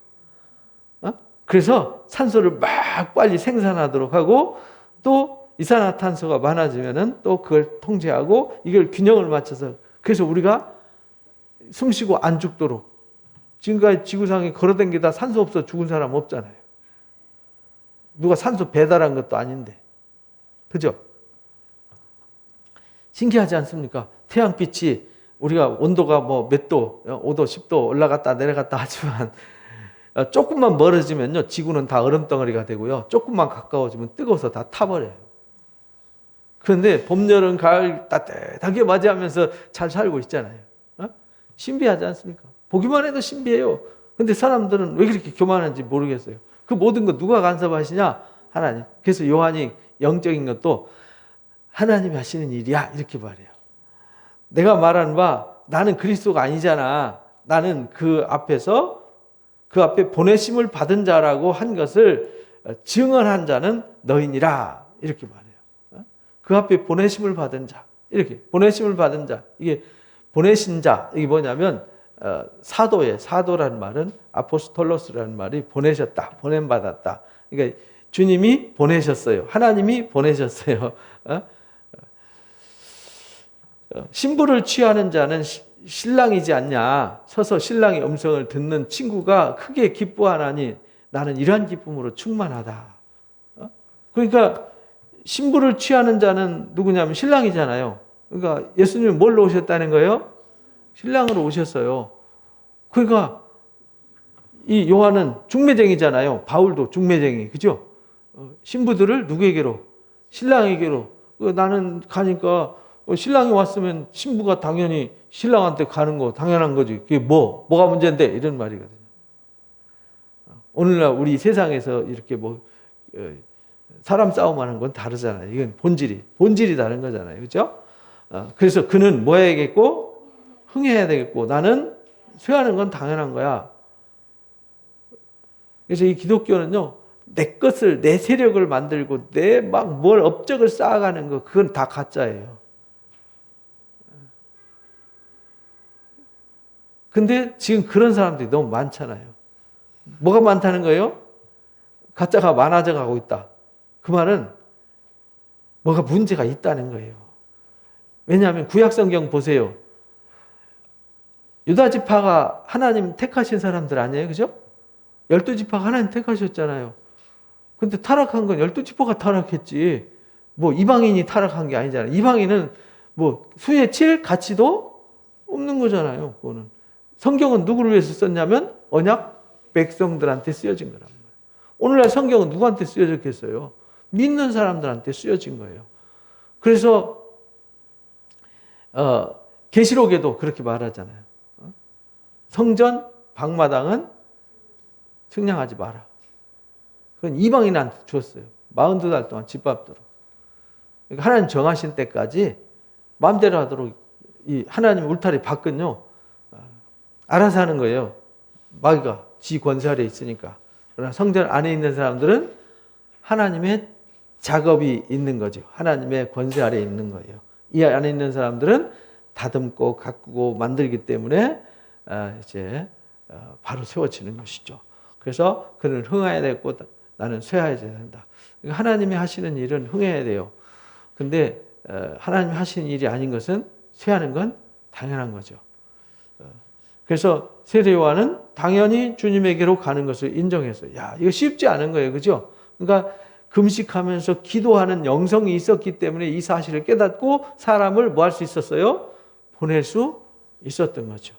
[SPEAKER 1] 그래서 산소를 막 빨리 생산하도록 하고 또 이산화탄소가 많아지면은 또 그걸 통제하고 이걸 균형을 맞춰서 그래서 우리가 숨 쉬고 안 죽도록 지금까지 지구상에 걸어다니다 산소 없어 죽은 사람 없잖아요. 누가 산소 배달한 것도 아닌데. 그죠? 신기하지 않습니까? 태양빛이 우리가 온도가 몇 도, 5도, 10도 올라갔다 내려갔다 하지만 조금만 멀어지면요 지구는 다 얼음덩어리가 되고요 조금만 가까워지면 뜨거워서 다 타버려요. 그런데 봄, 여름, 가을 따뜻하게 맞이하면서 잘 살고 있잖아요. 신비하지 않습니까? 보기만 해도 신비해요. 근데 사람들은 왜 그렇게 교만한지 모르겠어요. 그 모든 거 누가 간섭하시냐? 하나님. 그래서 요한이 영적인 것도 하나님이 하시는 일이야 이렇게 말해요. 내가 말한 바 나는 그리스도가 아니잖아. 나는 그 앞에 보내심을 받은 자라고 한 것을 증언한 자는 너희니라 이렇게 말해요. 그 앞에 보내심을 받은 자 이렇게 보내심을 받은 자 이게 보내신 자 이게 뭐냐면 사도라는 말은 아포스톨로스라는 말이 보내셨다 보냄받았다. 그러니까 주님이 보내셨어요. 하나님이 보내셨어요. 신부를 취하는 자는 신랑이지 않냐. 서서 신랑의 음성을 듣는 친구가 크게 기뻐하나니 나는 이러한 기쁨으로 충만하다. 그러니까 신부를 취하는 자는 누구냐면 신랑이잖아요. 그러니까 예수님이 뭘로 오셨다는 거예요? 신랑으로 오셨어요. 그러니까 이 요한은 중매쟁이잖아요. 바울도 중매쟁이. 그죠? 신부들을 누구에게로? 신랑에게로. 나는 가니까 신랑이 왔으면 신부가 당연히 신랑한테 가는 거 당연한 거지. 그게 뭐가 문제인데? 이런 말이거든요. 오늘날 우리 세상에서 이렇게 사람 싸움하는 건 다르잖아요. 이건 본질이 다른 거잖아요. 그죠? 그래서 그는 뭐 해야겠고? 흥해야 되겠고, 나는 쇠하는 건 당연한 거야. 그래서 이 기독교는요, 내 세력을 만들고, 뭘 업적을 쌓아가는 거, 그건 다 가짜예요. 근데 지금 그런 사람들이 너무 많잖아요. 뭐가 많다는 거예요? 가짜가 많아져 가고 있다. 그 말은 뭐가 문제가 있다는 거예요. 왜냐하면 구약성경 보세요. 유다지파가 하나님 택하신 사람들 아니에요? 그죠? 12지파가 하나님 택하셨잖아요. 근데 타락한 건 12지파가 타락했지. 이방인이 타락한 게 아니잖아요. 이방인은 수에 칠 가치도 없는 거잖아요. 그거는. 성경은 누구를 위해서 썼냐면 언약 백성들한테 쓰여진 거란 말이에요. 오늘날 성경은 누구한테 쓰여졌겠어요? 믿는 사람들한테 쓰여진 거예요. 그래서 계시록에도 그렇게 말하잖아요. 성전 방마당은 측량하지 마라. 그건 이방인한테 줬어요. 42달 동안 집밥도록. 그러니까 하나님 정하신 때까지 마음대로 하도록 이 하나님 울타리 밖은요 알아서 하는 거예요. 마귀가 지 권세 아래 있으니까. 그러나 성전 안에 있는 사람들은 하나님의 작업이 있는 거죠. 하나님의 권세 아래 있는 거예요. 이 안에 있는 사람들은 다듬고 가꾸고 만들기 때문에 이제 바로 세워지는 것이죠. 그래서 그는 흥해야 되고 나는 쇠해야 된다. 하나님이 하시는 일은 흥해야 돼요. 근데 하나님이 하시는 일이 아닌 것은 쇠하는 건 당연한 거죠. 그래서 세례요한은 당연히 주님에게로 가는 것을 인정했어요. 이거 쉽지 않은 거예요. 그죠? 그러니까 금식하면서 기도하는 영성이 있었기 때문에 이 사실을 깨닫고 사람을 뭐 할 수 있었어요? 보낼 수 있었던 거죠.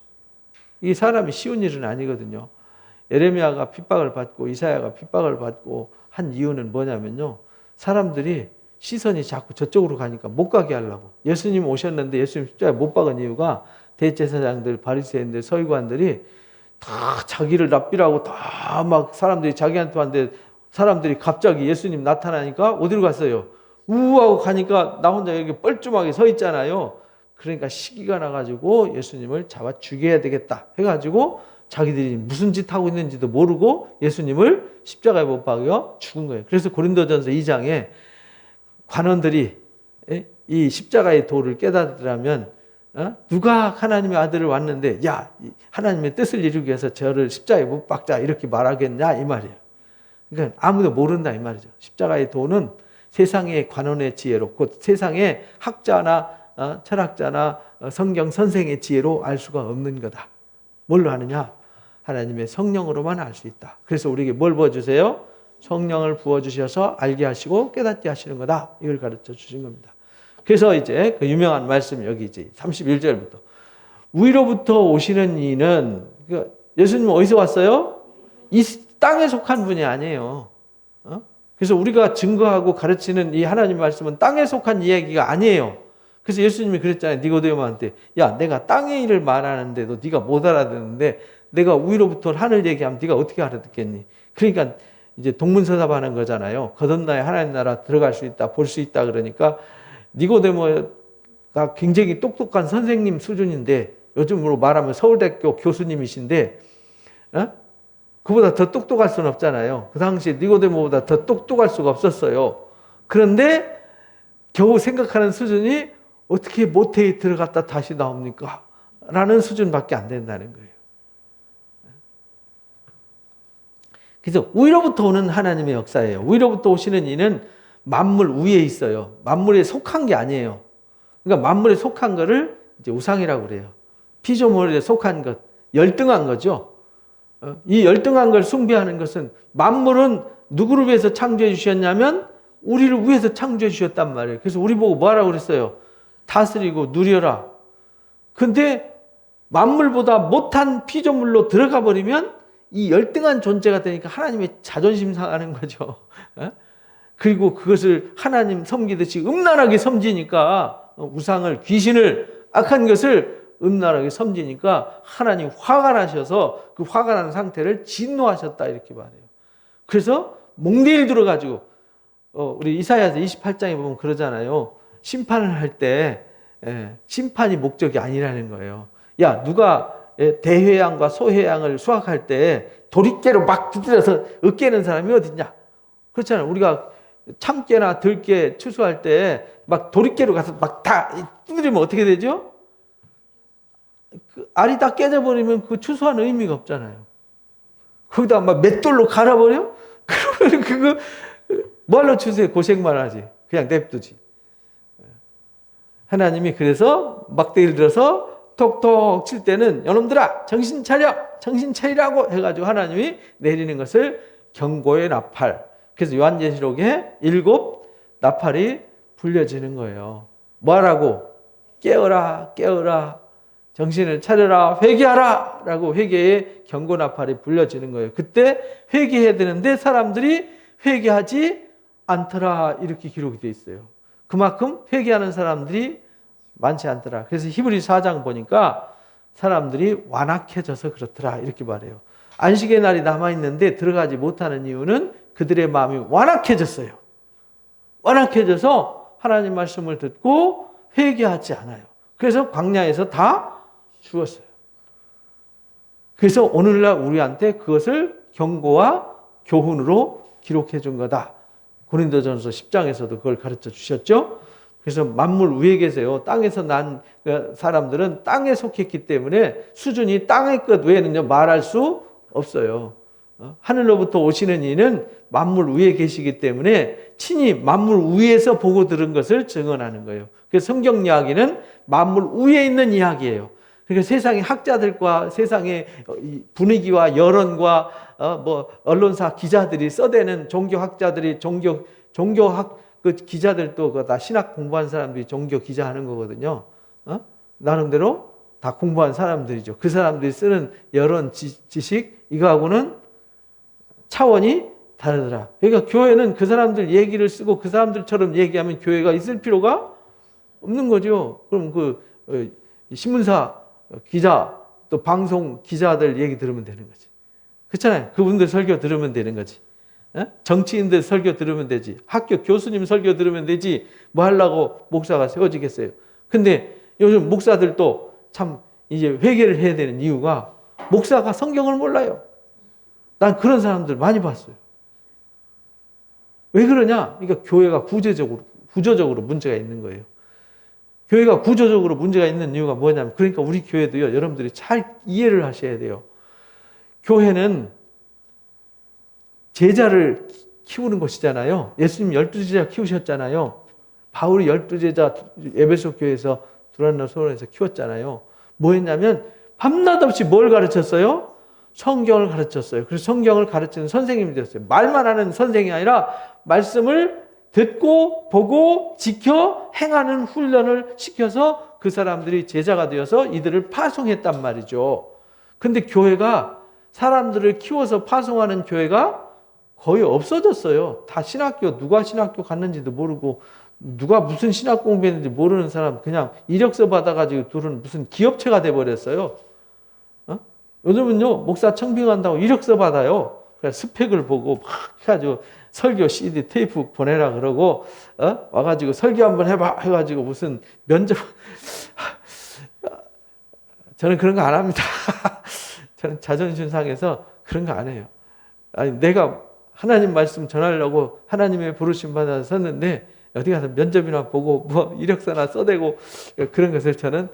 [SPEAKER 1] 이 사람이 쉬운 일은 아니거든요. 예레미야가 핍박을 받고 이사야가 핍박을 받고 한 이유는 뭐냐면요. 사람들이 시선이 자꾸 저쪽으로 가니까 못 가게 하려고. 예수님 오셨는데 예수님 십자가에 못 박은 이유가 대제사장들, 바리새인들, 서기관들이 다 자기를 납비라고 다 막 사람들이 자기한테 왔는데 사람들이 갑자기 예수님 나타나니까 어디로 갔어요? 우하고 가니까 나 혼자 여기 뻘쭘하게 서 있잖아요. 그러니까 시기가 나가지고 예수님을 잡아 죽여야 되겠다 해가지고 자기들이 무슨 짓 하고 있는지도 모르고 예수님을 십자가에 못 박여 죽은 거예요. 그래서 고린도전서 2장에 관원들이 이 십자가의 도를 깨닫으라면 누가 하나님의 아들을 왔는데 하나님의 뜻을 이루기 위해서 저를 십자가에 못 박자 이렇게 말하겠냐 이 말이에요. 그러니까 아무도 모른다 이 말이죠. 십자가의 도는 세상의 관원의 지혜로 곧 세상의 학자나 철학자나 성경 선생의 지혜로 알 수가 없는 거다. 뭘로 하느냐? 하나님의 성령으로만 알 수 있다. 그래서 우리에게 뭘 부어주세요? 성령을 부어주셔서 알게 하시고 깨닫게 하시는 거다. 이걸 가르쳐 주신 겁니다. 그래서 이제 그 유명한 말씀 여기 이제 31절부터 위로부터 오시는 이는 예수님 어디서 왔어요? 이 땅에 속한 분이 아니에요. 그래서 우리가 증거하고 가르치는 이 하나님 말씀은 땅에 속한 이야기가 아니에요. 그래서 예수님이 그랬잖아요. 니고데모한테, 야, 내가 땅의 일을 말하는데도 네가 못 알아듣는데 내가 위로부터 하늘 얘기하면 네가 어떻게 알아듣겠니? 그러니까 이제 동문서답하는 거잖아요. 거듭나야 하나님 나라 들어갈 수 있다, 볼 수 있다. 그러니까 니고데모가 굉장히 똑똑한 선생님 수준인데, 요즘으로 말하면 서울대학교 교수님이신데, 그보다 더 똑똑할 수는 없잖아요. 그 당시에 니고데모보다 더 똑똑할 수가 없었어요. 그런데 겨우 생각하는 수준이 어떻게 모태에 들어갔다 다시 나옵니까? 라는 수준밖에 안 된다는 거예요. 그래서 위로부터 오는 하나님의 역사예요. 위로부터 오시는 이는 만물 위에 있어요. 만물에 속한 게 아니에요. 그러니까 만물에 속한 거를 이제 우상이라고 그래요. 피조물에 속한 것, 열등한 거죠. 이 열등한 걸 숭배하는 것은, 만물은 누구를 위해서 창조해 주셨냐면 우리를 위해서 창조해 주셨단 말이에요. 그래서 우리 보고 뭐라고 그랬어요? 다스리고 누려라. 근데 만물보다 못한 피조물로 들어가 버리면 이 열등한 존재가 되니까 하나님의 자존심 상하는 거죠. 그리고 그것을 하나님 섬기듯이 음란하게 섬기니까, 우상을, 귀신을, 악한 것을 음란하게 섬기니까 하나님 화가 나셔서 그 화가 난 상태를 진노하셨다, 이렇게 말해요. 그래서 몽디를 들어가지고, 우리 이사야서 28장에 보면 그러잖아요. 심판을 할 때 심판이 목적이 아니라는 거예요. 야, 누가 대회양과 소회양을 수확할 때 도리깨로 막 두드려서 으깨는 사람이 어딨냐? 그렇잖아요. 우리가 참깨나 들깨 추수할 때 막 도리깨로 가서 막 다 두드리면 어떻게 되죠? 그 알이 다 깨져버리면 그 추수하는 의미가 없잖아요. 거기다 막 맷돌로 갈아버려? 그러면 그거 뭐하러 추수해? 고생만 하지. 그냥 냅두지. 하나님이 그래서 막대기를 들어서 톡톡 칠 때는, 여놈들아 정신 차려, 정신 차리라고 해가지고 하나님이 내리는 것을 경고의 나팔. 그래서 요한계시록에 7 나팔이 불려지는 거예요. 뭐하라고? 깨어라, 깨어라, 정신을 차려라, 회개하라 라고 회개의 경고 나팔이 불려지는 거예요. 그때 회개해야 되는데 사람들이 회개하지 않더라, 이렇게 기록이 되어 있어요. 그만큼 회개하는 사람들이 많지 않더라. 그래서 히브리 4장 보니까 사람들이 완악해져서 그렇더라, 이렇게 말해요. 안식의 날이 남아있는데 들어가지 못하는 이유는 그들의 마음이 완악해졌어요. 완악해져서 하나님 말씀을 듣고 회개하지 않아요. 그래서 광야에서 다 죽었어요. 그래서 오늘날 우리한테 그것을 경고와 교훈으로 기록해 준 거다. 고린도전서 10장에서도 그걸 가르쳐 주셨죠. 그래서 만물 위에 계세요. 땅에서 난 사람들은 땅에 속했기 때문에 수준이 땅의 것 외에는요 말할 수 없어요. 하늘로부터 오시는 이는 만물 위에 계시기 때문에 친히 만물 위에서 보고 들은 것을 증언하는 거예요. 그래서 성경 이야기는 만물 위에 있는 이야기예요. 그러니까 세상의 학자들과 세상의 분위기와 여론과 언론사 기자들이 써대는 종교학자들이 종교학 그 기자들도 다 신학 공부한 사람들이 종교 기자 하는 거거든요. 나름대로 다 공부한 사람들이죠. 그 사람들이 쓰는 여론 지식 이거하고는 차원이 다르더라. 그러니까 교회는 그 사람들 얘기를 쓰고 그 사람들처럼 얘기하면 교회가 있을 필요가 없는 거죠. 그럼 그 신문사 기자 또 방송 기자들 얘기 들으면 되는 거지. 그렇잖아요. 그분들 설교 들으면 되는 거지. 정치인들 설교 들으면 되지. 학교 교수님 설교 들으면 되지. 뭐 하려고 목사가 세워지겠어요. 근데 요즘 목사들도 참 이제 회개를 해야 되는 이유가 목사가 성경을 몰라요. 난 그런 사람들 많이 봤어요. 왜 그러냐? 그러니까 교회가 구조적으로 문제가 있는 거예요. 교회가 구조적으로 문제가 있는 이유가 뭐냐면, 그러니까 우리 교회도요, 여러분들이 잘 이해를 하셔야 돼요. 교회는 제자를 키우는 것이잖아요. 예수님 12제자 키우셨잖아요. 바울이 12제자 에베소 교회에서 두란노 소론에서 키웠잖아요. 뭐 했냐면 밤낮 없이 뭘 가르쳤어요? 성경을 가르쳤어요. 그래서 성경을 가르치는 선생님이 되었어요. 말만 하는 선생이 아니라 말씀을 듣고 보고 지켜 행하는 훈련을 시켜서 그 사람들이 제자가 되어서 이들을 파송했단 말이죠. 근데 교회가 사람들을 키워서 파송하는 교회가 거의 없어졌어요. 다 신학교, 누가 신학교 갔는지도 모르고 누가 무슨 신학 공부했는지 모르는 사람 그냥 이력서 받아가지고 둘은 무슨 기업체가 돼버렸어요. 요즘은요, 목사 청빙한다고 이력서 받아요. 그냥 스펙을 보고 막 해가지고 설교 CD 테이프 보내라 그러고, 와가지고 설교 한번 해봐 해가지고 무슨 면접. 저는 그런 거 안 합니다. 저는 자존심 상해서 그런 거 안 해요. 아니, 내가 하나님 말씀 전하려고 하나님의 부르심 받아서 섰는데 어디 가서 면접이나 보고 뭐 이력서나 써대고 그런 것을 저는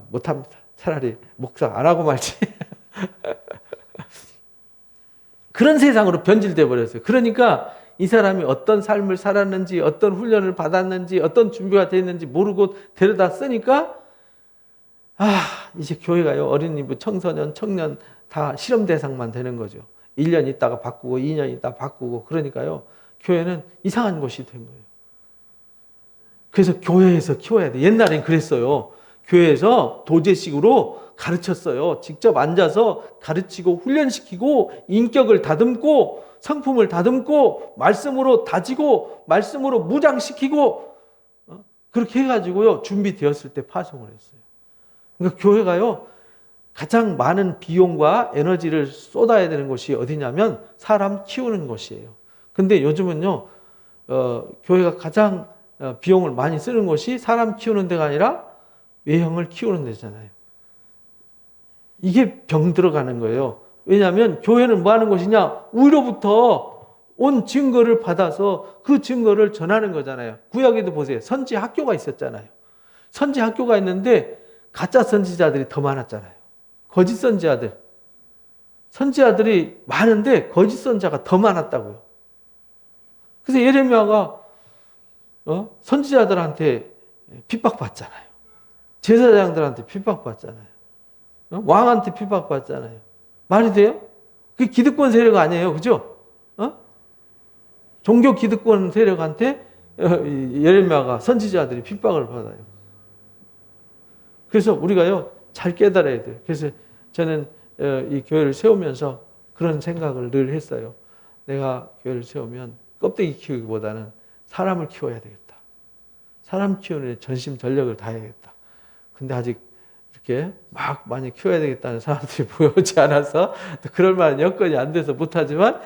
[SPEAKER 1] 못합니다. 차라리 목사 안 하고 말지. 그런 세상으로 변질돼 버렸어요. 그러니까 이 사람이 어떤 삶을 살았는지, 어떤 훈련을 받았는지, 어떤 준비가 되어 있는지 모르고 데려다 쓰니까 이제 교회가요, 어린이부, 청소년, 청년 다 실험 대상만 되는 거죠. 1년 있다가 바꾸고 2년 있다가 바꾸고. 그러니까요, 교회는 이상한 곳이 된 거예요. 그래서 교회에서 키워야 돼. 옛날엔 그랬어요. 교회에서 도제식으로 가르쳤어요. 직접 앉아서 가르치고 훈련시키고 인격을 다듬고 성품을 다듬고 말씀으로 다지고 말씀으로 무장시키고 그렇게 해가지고요, 준비되었을 때 파송을 했어요. 그러니까 교회가요, 가장 많은 비용과 에너지를 쏟아야 되는 곳이 어디냐면 사람 키우는 곳이에요. 근데 요즘은요, 교회가 가장 비용을 많이 쓰는 곳이 사람 키우는 데가 아니라 외형을 키우는 데잖아요. 이게 병 들어가는 거예요. 왜냐하면 교회는 뭐 하는 곳이냐? 위로부터 온 증거를 받아서 그 증거를 전하는 거잖아요. 구약에도 보세요. 선지 학교가 있었잖아요. 선지 학교가 있는데 가짜 선지자들이 더 많았잖아요. 거짓 선지자들. 선지자들이 많은데 거짓 선지자가 더 많았다고요. 그래서 예레미야가 선지자들한테 핍박받잖아요. 제사장들한테 핍박받잖아요. 왕한테 핍박받잖아요. 말이 돼요? 그게 기득권 세력 아니에요. 그죠? 종교 기득권 세력한테 예레미야가 선지자들이 핍박을 받아요. 그래서 우리가요, 잘 깨달아야 돼요. 그래서 저는 이 교회를 세우면서 그런 생각을 늘 했어요. 내가 교회를 세우면 껍데기 키우기보다는 사람을 키워야 되겠다. 사람 키우는 데 전심 전력을 다해야겠다. 근데 아직 이렇게 막 많이 키워야 되겠다는 사람들이 보여오지 않아서 그럴 만한 여건이 안 돼서 못하지만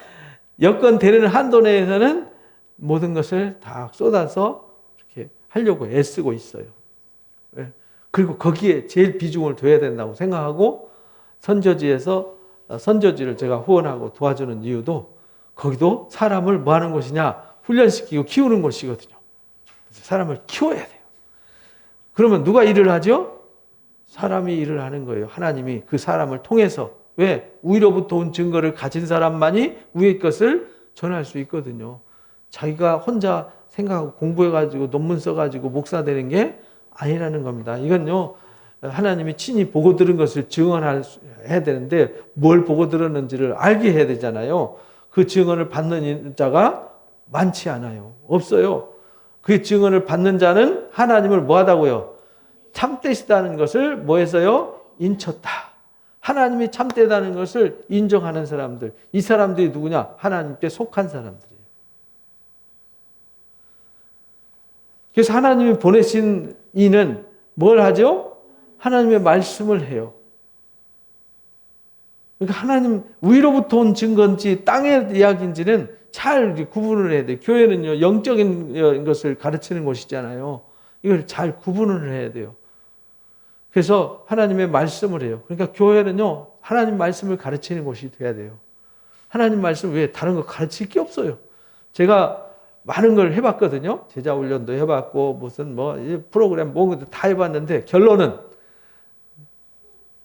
[SPEAKER 1] 여건 되는 한도 내에서는 모든 것을 다 쏟아서 이렇게 하려고 애쓰고 있어요. 그리고 거기에 제일 비중을 둬야 된다고 생각하고 선저지에서 선저지를 제가 후원하고 도와주는 이유도 거기도 사람을 뭐 하는 곳이냐? 훈련시키고 키우는 곳이거든요. 사람을 키워야 돼요. 그러면 누가 일을 하죠? 사람이 일을 하는 거예요. 하나님이 그 사람을 통해서. 왜? 위로부터 온 증거를 가진 사람만이 위의 것을 전할 수 있거든요. 자기가 혼자 생각하고 공부해가지고 논문 써가지고 목사 되는 게 아니라는 겁니다. 이건요, 하나님이 친히 보고 들은 것을 증언해야 되는데 뭘 보고 들었는지를 알게 해야 되잖아요. 그 증언을 받는 자가 많지 않아요. 없어요. 그 증언을 받는 자는 하나님을 뭐 하다고요? 참되시다는 것을 뭐 해서요? 인쳤다. 하나님이 참되다는 것을 인정하는 사람들. 이 사람들이 누구냐? 하나님께 속한 사람들이에요. 그래서 하나님이 보내신 이는 뭘 하죠? 하나님의 말씀을 해요. 그러니까 하나님 위로부터 온 증거인지 땅의 이야기인지는 잘 구분을 해야 돼요. 교회는요, 영적인 것을 가르치는 곳이잖아요. 이걸 잘 구분을 해야 돼요. 그래서 하나님의 말씀을 해요. 그러니까 교회는요, 하나님 말씀을 가르치는 곳이 돼야 돼요. 하나님 말씀 외에 다른 거 가르칠 게 없어요. 제가 많은 걸 해봤거든요. 제자 훈련도 해봤고 무슨 뭐 프로그램 뭐도 다 해봤는데 결론은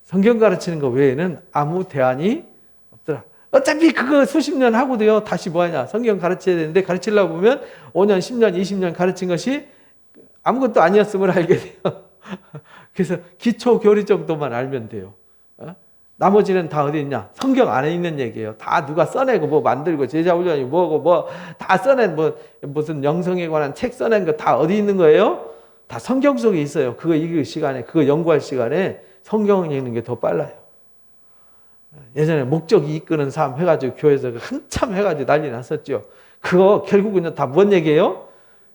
[SPEAKER 1] 성경 가르치는 거 외에는 아무 대안이 없더라. 어차피 그거 수십 년 하고도요, 다시 뭐 하냐? 성경 가르쳐야 되는데 가르치려고 보면 5년, 10년, 20년 가르친 것이 아무것도 아니었음을 알게 돼요. 그래서 기초 교리 정도만 알면 돼요. 나머지는 다 어디 있냐? 성경 안에 있는 얘기예요. 다 누가 써내고 뭐 만들고 제자 훈련이 뭐고 뭐 다 써낸 뭐 무슨 영성에 관한 책 써낸 거 다 어디 있는 거예요? 다 성경 속에 있어요. 그거 읽을 시간에, 그거 연구할 시간에 성경 읽는 게 더 빨라요. 예전에 목적이 이끄는 삶 해가지고 교회에서 한참 해가지고 난리 났었죠. 그거 결국은 다 뭔 얘기예요?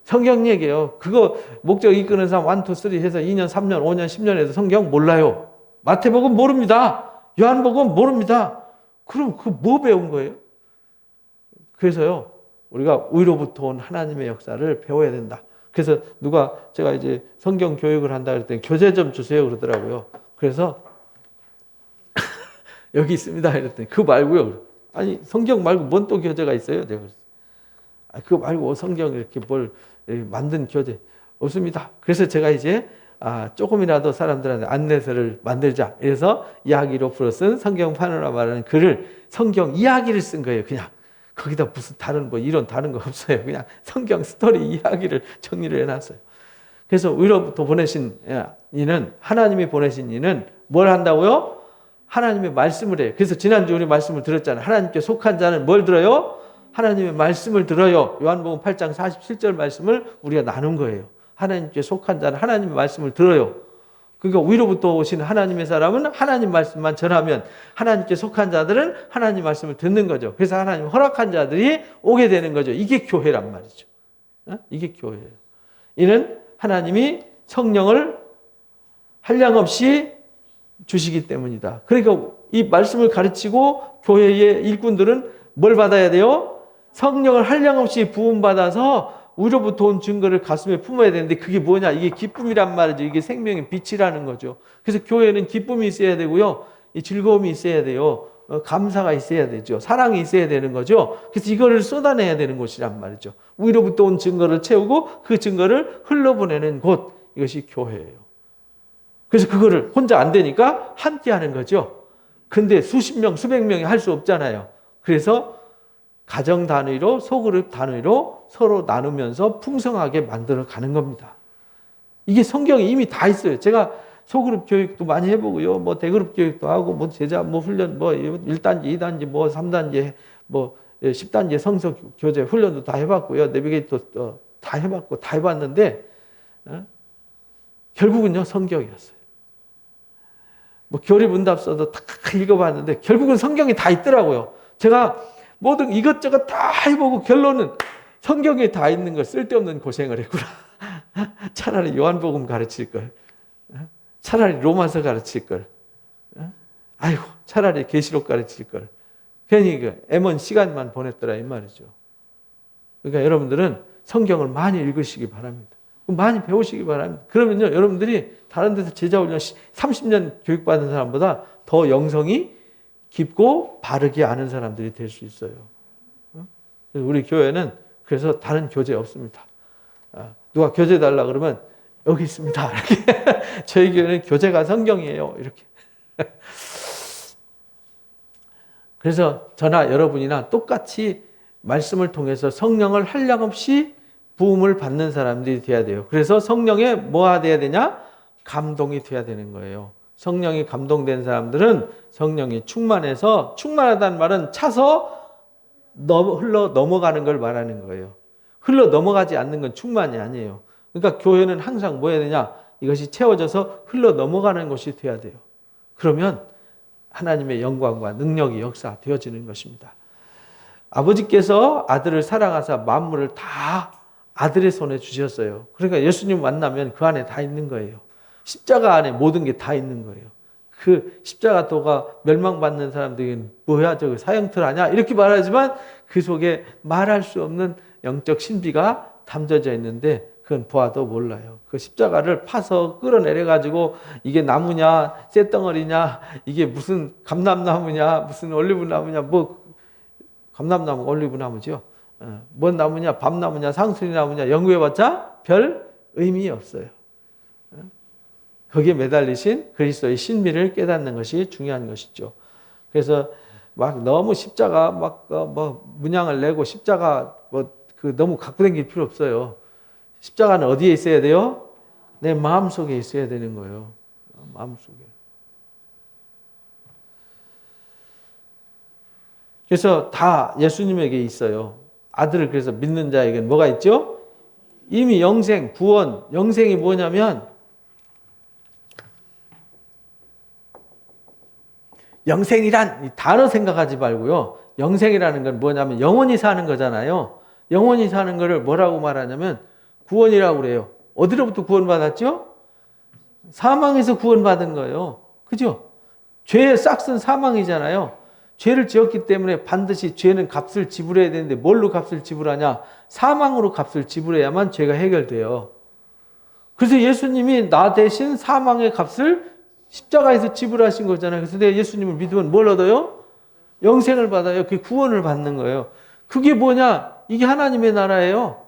[SPEAKER 1] 성경 얘기예요. 그거 목적 이끄는 삶 1, 2, 3 해서 2년, 3년, 5년, 10년 해서 성경 몰라요. 마태복음 모릅니다. 요한복음 모릅니다. 그럼 그 뭐 배운 거예요? 그래서요, 우리가 위로부터 온 하나님의 역사를 배워야 된다. 그래서 제가 이제 성경 교육을 한다 그랬더니 교재 좀 주세요 그러더라고요. 그래서 여기 있습니다 이랬더니 그거 말고요. 아니 성경 말고 뭔 또 교재가 있어요? 내가 그랬어요. 그거 말고 성경 이렇게 뭘 만든 교재 없습니다. 그래서 제가 이제 조금이라도 사람들한테 안내서를 만들자. 그래서 이야기로 풀어 쓴 성경 파노라마라는 글을 성경 이야기를 쓴 거예요. 그냥 거기다 무슨 다른 이론 다른 거 없어요. 그냥 성경 스토리 이야기를 정리를 해놨어요. 그래서 위로부터 보내신 이는 하나님이 보내신 이는 뭘 한다고요? 하나님의 말씀을 해요. 그래서 지난주 우리 말씀을 들었잖아요. 하나님께 속한 자는 뭘 들어요? 하나님의 말씀을 들어요. 요한복음 8장 47절 말씀을 우리가 나눈 거예요. 하나님께 속한 자는 하나님의 말씀을 들어요. 그러니까 위로부터 오신 하나님의 사람은 하나님 말씀만 전하면 하나님께 속한 자들은 하나님 말씀을 듣는 거죠. 그래서 하나님 허락한 자들이 오게 되는 거죠. 이게 교회란 말이죠. 이게 교회예요. 이는 하나님이 성령을 한량없이 주시기 때문이다. 그러니까 이 말씀을 가르치고 교회의 일꾼들은 뭘 받아야 돼요? 성령을 한량없이 부음받아서 위로부터 온 증거를 가슴에 품어야 되는데 그게 뭐냐? 이게 기쁨이란 말이죠. 이게 생명의 빛이라는 거죠. 그래서 교회는 기쁨이 있어야 되고요. 이 즐거움이 있어야 돼요. 감사가 있어야 되죠. 사랑이 있어야 되는 거죠. 그래서 이거를 쏟아내야 되는 곳이란 말이죠. 위로부터 온 증거를 채우고 그 증거를 흘러보내는 곳. 이것이 교회예요. 그래서 그거를 혼자 안 되니까 함께 하는 거죠. 근데 수십 명, 수백 명이 할 수 없잖아요. 그래서 가정 단위로, 소그룹 단위로 서로 나누면서 풍성하게 만들어 가는 겁니다. 이게 성경에 이미 다 있어요. 제가 소그룹 교육도 많이 해보고요. 대그룹 교육도 하고, 제자, 훈련, 1단계, 2단계, 3단계, 10단계 성서 교재 훈련도 다 해봤고요. 내비게이터 다 해봤고, 다 해봤는데, 결국은요, 성경이었어요. 교리문답서도 다 읽어봤는데, 결국은 성경이 다 있더라고요. 제가 모든 이것저것 다 해보고 결론은 성경에 다 있는 걸 쓸데없는 고생을 했구나. 차라리 요한복음 가르칠 걸. 차라리 로마서 가르칠 걸. 아이고, 차라리 계시록 가르칠 걸. 괜히 M1 시간만 보냈더라 이 말이죠. 그러니까 여러분들은 성경을 많이 읽으시기 바랍니다. 많이 배우시기 바랍니다. 그러면요, 여러분들이 다른 데서 제자훈련 30년 교육받은 사람보다 더 영성이 깊고 바르게 아는 사람들이 될 수 있어요. 우리 교회는 그래서 다른 교재 없습니다. 누가 교재 달라 그러면 여기 있습니다. 이렇게. 저희 교회는 교재가 성경이에요. 이렇게. 그래서 저나 여러분이나 똑같이 말씀을 통해서 성령을 한량없이 부음을 받는 사람들이 돼야 돼요. 그래서 성령에 뭐가 돼야 되냐? 감동이 돼야 되는 거예요. 성령이 감동된 사람들은 성령이 충만해서, 충만하다는 말은 차서 흘러 넘어가는 걸 말하는 거예요. 흘러 넘어가지 않는 건 충만이 아니에요. 그러니까 교회는 항상 뭐 해야 되냐? 이것이 채워져서 흘러 넘어가는 것이 돼야 돼요. 그러면 하나님의 영광과 능력이 역사되어지는 것입니다. 아버지께서 아들을 사랑하사 만물을 다 아들의 손에 주셨어요. 그러니까 예수님 만나면 그 안에 다 있는 거예요. 십자가 안에 모든 게 다 있는 거예요. 그 십자가 도가 멸망받는 사람들이 뭐야 저거 사형틀 아냐 이렇게 말하지만 그 속에 말할 수 없는 영적 신비가 담겨져 있는데 그건 보아도 몰라요. 그 십자가를 파서 끌어내려가지고 이게 나무냐 쇳덩어리냐 이게 무슨 감람나무냐 무슨 올리브나무냐 감람나무 올리브나무죠. 뭔 나무냐 밤나무냐 상수리나무냐 연구해봤자 별 의미 없어요. 거기에 매달리신 그리스도의 신비를 깨닫는 것이 중요한 것이죠. 그래서 너무 십자가 문양을 내고 십자가 너무 갖고 다닐 필요 없어요. 십자가는 어디에 있어야 돼요? 내 마음속에 있어야 되는 거예요. 마음속에. 그래서 다 예수님에게 있어요. 아들을 그래서 믿는 자에게는 뭐가 있죠? 이미 영생, 구원, 영생이 뭐냐면 영생이란 이 단어 생각하지 말고요. 영생이라는 건 뭐냐면 영원히 사는 거잖아요. 영원히 사는 거를 뭐라고 말하냐면 구원이라고 그래요. 어디로부터 구원받았죠? 사망에서 구원받은 거예요. 그죠? 죄의 싹은 사망이잖아요. 죄를 지었기 때문에 반드시 죄는 값을 지불해야 되는데 뭘로 값을 지불하냐? 사망으로 값을 지불해야만 죄가 해결돼요. 그래서 예수님이 나 대신 사망의 값을 십자가에서 지불하신 거잖아요. 그래서 내가 예수님을 믿으면 뭘 얻어요? 영생을 받아요. 그게 구원을 받는 거예요. 그게 뭐냐? 이게 하나님의 나라예요.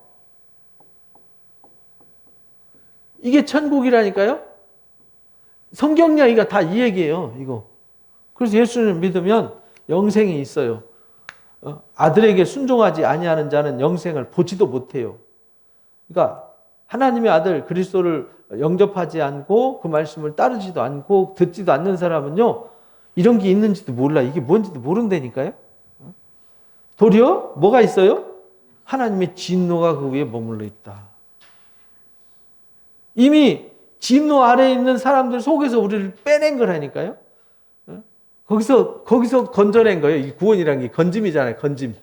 [SPEAKER 1] 이게 천국이라니까요. 성경 이야기가 다 이 얘기예요. 이거. 그래서 예수님을 믿으면 영생이 있어요. 아들에게 순종하지 아니하는 자는 영생을 보지도 못해요. 그러니까 하나님의 아들 그리스도를 영접하지 않고 그 말씀을 따르지도 않고 듣지도 않는 사람은요, 이런 게 있는지도 몰라. 이게 뭔지도 모른다니까요. 도리어 뭐가 있어요? 하나님의 진노가 그 위에 머물러 있다. 이미 진노 아래에 있는 사람들 속에서 우리를 빼낸 거라니까요. 거기서 건져낸 거예요. 이 구원이라는 게 건짐이잖아요. 건짐.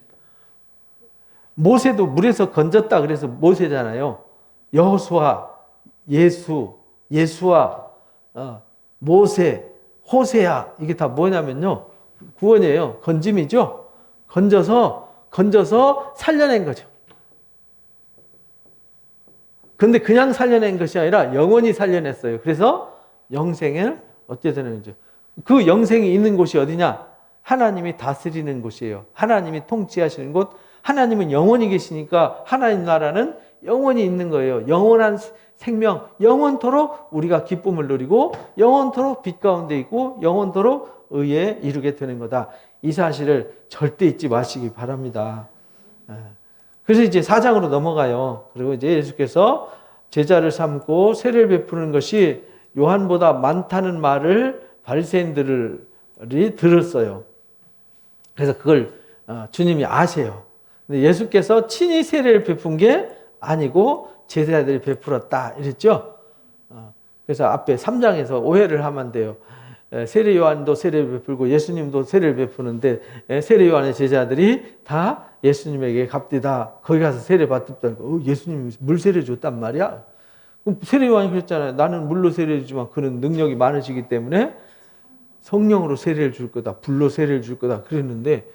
[SPEAKER 1] 모세도 물에서 건졌다 그래서 모세잖아요. 여호수아, 예수와 모세, 호세아, 이게 다 뭐냐면요, 구원이에요. 건짐이죠. 건져서 살려낸 거죠. 근데 그냥 살려낸 것이 아니라 영원히 살려냈어요. 그래서 영생을 어떻게 되는 거죠? 그 영생이 있는 곳이 어디냐? 하나님이 다스리는 곳이에요. 하나님이 통치하시는 곳. 하나님은 영원히 계시니까 하나님 나라는 영원히 있는 거예요. 영원한 생명, 영원토록 우리가 기쁨을 누리고 영원토록 빛 가운데 있고 영원토록 의에 이루게 되는 거다. 이 사실을 절대 잊지 마시기 바랍니다. 그래서 이제 4장으로 넘어가요. 그리고 이제 예수께서 제자를 삼고 세례를 베푸는 것이 요한보다 많다는 말을 바리새인들이 들었어요. 그래서 그걸 주님이 아세요. 근데 예수께서 친히 세례를 베푼 게 아니고 제자들이 베풀었다 이랬죠. 그래서 앞에 3장에서 오해를 하면 돼요. 세례 요한도 세례를 베풀고 예수님도 세례를 베푸는데 세례 요한의 제자들이 다 예수님에게 갑디다. 거기 가서 세례 받았다니까. 예수님이 물 세례 줬단 말이야. 그럼 세례 요한이 그랬잖아요. 나는 물로 세례를 주지만 그는 능력이 많으시기 때문에 성령으로 세례를 줄 거다. 불로 세례를 줄 거다. 그랬는데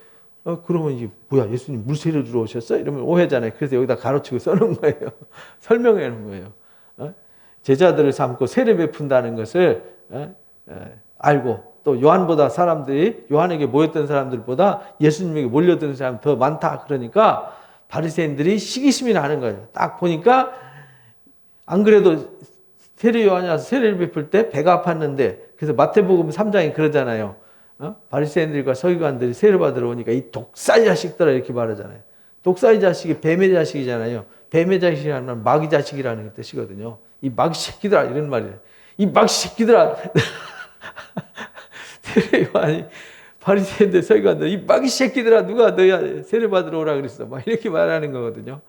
[SPEAKER 1] 그러면 이게 뭐야? 예수님 물 세례 주러 오셨어? 이러면 오해잖아요. 그래서 여기다 가로치고 써놓은 거예요. 설명해 놓은 거예요. 제자들을 삼고 세례 베푼다는 것을 알고 또 요한에게 모였던 사람들보다 예수님에게 몰려드는 사람이 더 많다. 그러니까 바리새인들이 시기심이 나는 거예요. 딱 보니까 안 그래도 세례 요한이 와서 세례를 베풀 때 배가 아팠는데 그래서 마태복음 3장이 그러잖아요. 바리새인들과 서기관들이 세례 받으러 오니까 이 독사의 자식들아 이렇게 말하잖아요. 독사의 자식이 뱀의 자식이잖아요. 뱀의 자식이라는 마귀 자식이라는 뜻이거든요. 이 마귀 새끼들아 이런 말이에요. 이 마귀 새끼들아. 세례 요한이 바리새인들 서기관들 이 마귀 새끼들아 누가 너야 세례 받으러 오라 그랬어. 막 이렇게 말하는 거거든요.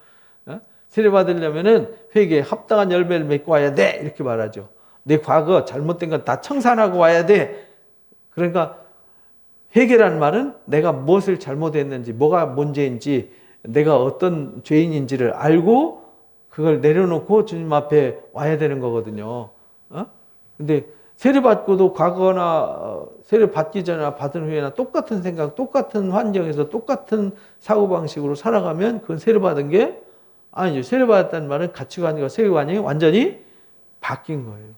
[SPEAKER 1] 세례 받으려면은 회개에 합당한 열매를 맺고 와야 돼 이렇게 말하죠. 내 과거 잘못된 건 다 청산하고 와야 돼. 그러니까 회개라는 말은 내가 무엇을 잘못했는지, 뭐가 문제인지, 내가 어떤 죄인인지를 알고 그걸 내려놓고 주님 앞에 와야 되는 거거든요. 근데 세례받고도 과거나 세례받기 전이나 받은 후에나 똑같은 생각, 똑같은 환경에서 똑같은 사고방식으로 살아가면 그건 세례받은 게 아니죠. 세례받았다는 말은 가치관과 세계관이 완전히 바뀐 거예요.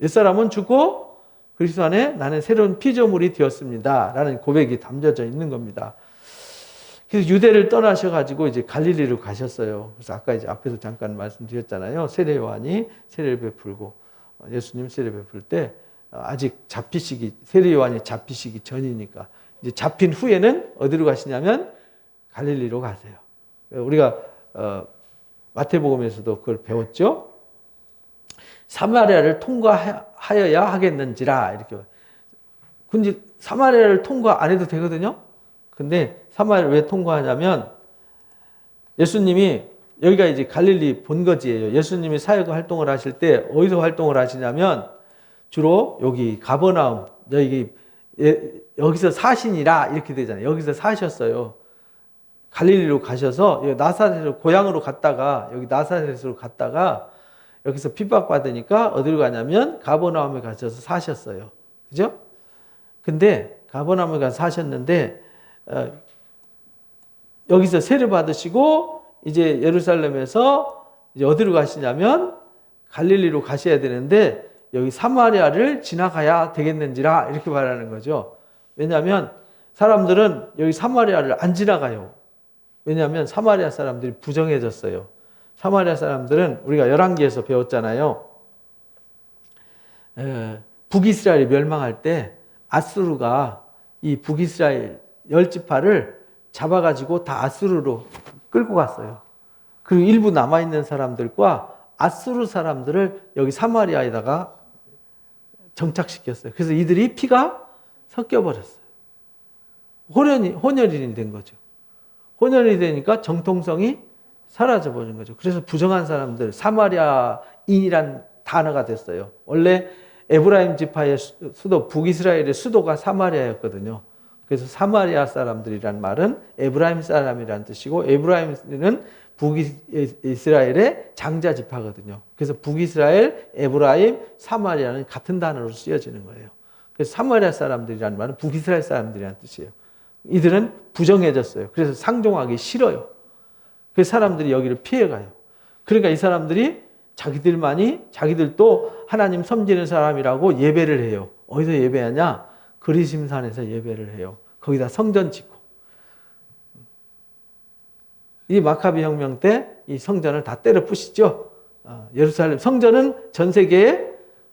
[SPEAKER 1] 옛사람은 죽고 그리스도 안에 나는 새로운 피조물이 되었습니다. 라는 고백이 담겨져 있는 겁니다. 그래서 유대를 떠나셔가지고 이제 갈릴리로 가셨어요. 그래서 아까 이제 앞에서 잠깐 말씀드렸잖아요. 세례 요한이 세례를 베풀고 예수님 세례 베풀 때 아직 세례 요한이 잡히시기 전이니까 이제 잡힌 후에는 어디로 가시냐면 갈릴리로 가세요. 우리가 마태복음에서도 그걸 배웠죠. 사마리아를 통과하여야 하겠는지라 이렇게. 근데 사마리아를 통과 안 해도 되거든요. 근데 사마리아를 왜 통과하냐면 예수님이 여기가 이제 갈릴리 본거지예요. 예수님이 사역 활동을 하실 때 어디서 활동을 하시냐면 주로 여기 가버나움, 여기 여기서 사시니라 이렇게 되잖아요. 여기서 사셨어요. 갈릴리로 가셔서 나사렛으로 고향으로 갔다가 여기 나사렛으로 갔다가 여기서 핍박받으니까 어디로 가냐면 가버나움에 가셔서 사셨어요. 그죠? 근데 가버나움에 가서 사셨는데 여기서 세례 받으시고 이제 예루살렘에서 이제 어디로 가시냐면 갈릴리로 가셔야 되는데 여기 사마리아를 지나가야 되겠는지라 이렇게 말하는 거죠. 왜냐하면 사람들은 여기 사마리아를 안 지나가요. 왜냐하면 사마리아 사람들이 부정해졌어요. 사마리아 사람들은 우리가 열왕기에서 배웠잖아요. 북이스라엘이 멸망할 때 아수르가 이 북이스라엘 10지파를 잡아가지고 다 아수르로 끌고 갔어요. 그리고 일부 남아있는 사람들과 아수르 사람들을 여기 사마리아에다가 정착시켰어요. 그래서 이들이 피가 섞여버렸어요. 혼혈인이 된 거죠. 혼혈이 되니까 정통성이 사라져버린 거죠. 그래서 부정한 사람들, 사마리아인이란 단어가 됐어요. 원래 에브라임 지파의 수도, 북이스라엘의 수도가 사마리아였거든요. 그래서 사마리아 사람들이란 말은 에브라임 사람이라는 뜻이고, 에브라임은 북이스라엘의 장자 지파거든요. 그래서 북이스라엘, 에브라임, 사마리아는 같은 단어로 쓰여지는 거예요. 그래서 사마리아 사람들이란 말은 북이스라엘 사람들이라는 뜻이에요. 이들은 부정해졌어요. 그래서 상종하기 싫어요. 그래서 사람들이 여기를 피해가요. 그러니까 이 사람들이 자기들도 하나님 섬기는 사람이라고 예배를 해요. 어디서 예배하냐? 그리심산에서 예배를 해요. 거기다 성전 짓고. 이 마카비 혁명 때 이 성전을 다 때려 부시죠. 예루살렘 성전은 전 세계에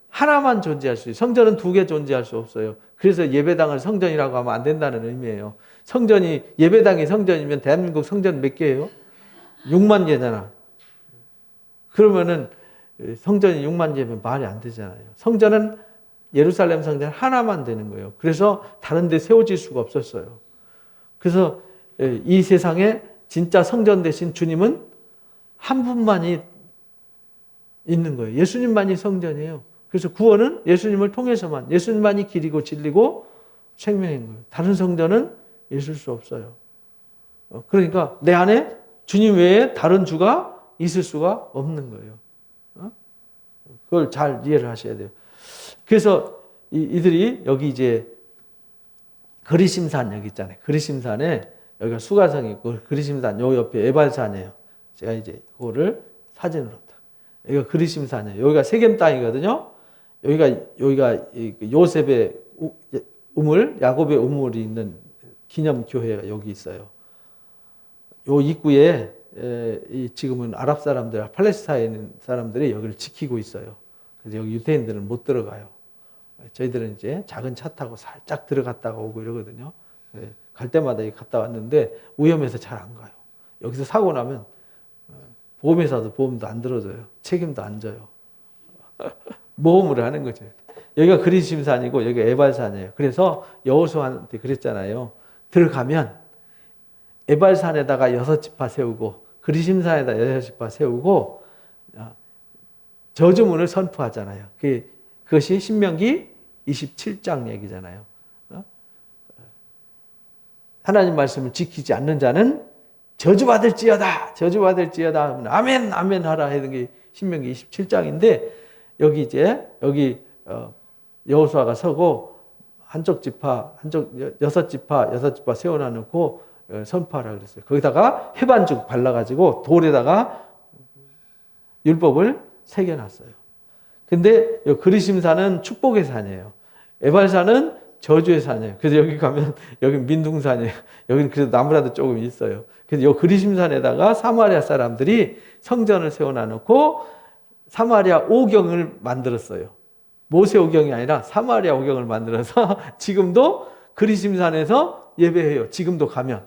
[SPEAKER 1] 하나만 존재할 수 있어요. 성전은 2개 존재할 수 없어요. 그래서 예배당을 성전이라고 하면 안 된다는 의미예요. 예배당이 성전이면 대한민국 성전 몇 개예요? 6만 개잖아. 그러면은 성전이 6만 개면 말이 안 되잖아요. 성전은 예루살렘 성전 하나만 되는 거예요. 그래서 다른 데 세워질 수가 없었어요. 그래서 이 세상에 진짜 성전 되신 주님은 한 분만이 있는 거예요. 예수님만이 성전이에요. 그래서 구원은 예수님을 통해서만, 예수님만이 길이고 진리고 생명인 거예요. 다른 성전은 있을 수 없어요. 그러니까 내 안에 주님 외에 다른 주가 있을 수가 없는 거예요. 그걸 잘 이해를 하셔야 돼요. 그래서 이들이 여기 이제 그리심산 여기 있잖아요. 그리심산에 여기가 수가성이 있고 그리심산 요 옆에 에발산이에요. 제가 이제 그거를 사진으로 딱. 여기가 그리심산이에요. 여기가 세겜 땅이거든요. 여기가 요셉의 우물, 야곱의 우물이 있는 기념교회가 여기 있어요. 요 입구에 지금은 아랍 사람들, 팔레스타인 사람들이 여기를 지키고 있어요. 그래서 여기 유대인들은 못 들어가요. 저희들은 이제 작은 차 타고 살짝 들어갔다가 오고 이러거든요. 갈 때마다 갔다 왔는데 위험해서 잘 안 가요. 여기서 사고 나면 보험회사도 보험도 안 들어줘요. 책임도 안 져요. 모험을 하는 거죠. 여기가 그리심산이고 여기가 에발산이에요. 그래서 여호수아한테 그랬잖아요. 들어가면 에발산에다가 6지파 세우고 그리심산에다 6지파 세우고 저주문을 선포하잖아요. 그것이 신명기 27장 얘기잖아요. 하나님 말씀을 지키지 않는 자는 저주받을지어다. 저주받을지어다. 아멘 아멘 하라 하는 게 신명기 27장인데 여기 여호수아가 서고 한쪽 지파 6지파 세워놔놓고 선포하라 그랬어요. 거기다가 해반죽 발라가지고 돌에다가 율법을 새겨놨어요. 근데 그리심산은 축복의 산이에요. 에발산은 저주의 산이에요. 그래서 여기 가면 여기 민둥산이에요. 여기는 그래도 나무라도 조금 있어요. 그래서 이 그리심산에다가 사마리아 사람들이 성전을 세워놔놓고 사마리아 오경을 만들었어요. 모세 오경이 아니라 사마리아 오경을 만들어서 지금도 그리심산에서 예배해요. 지금도 가면.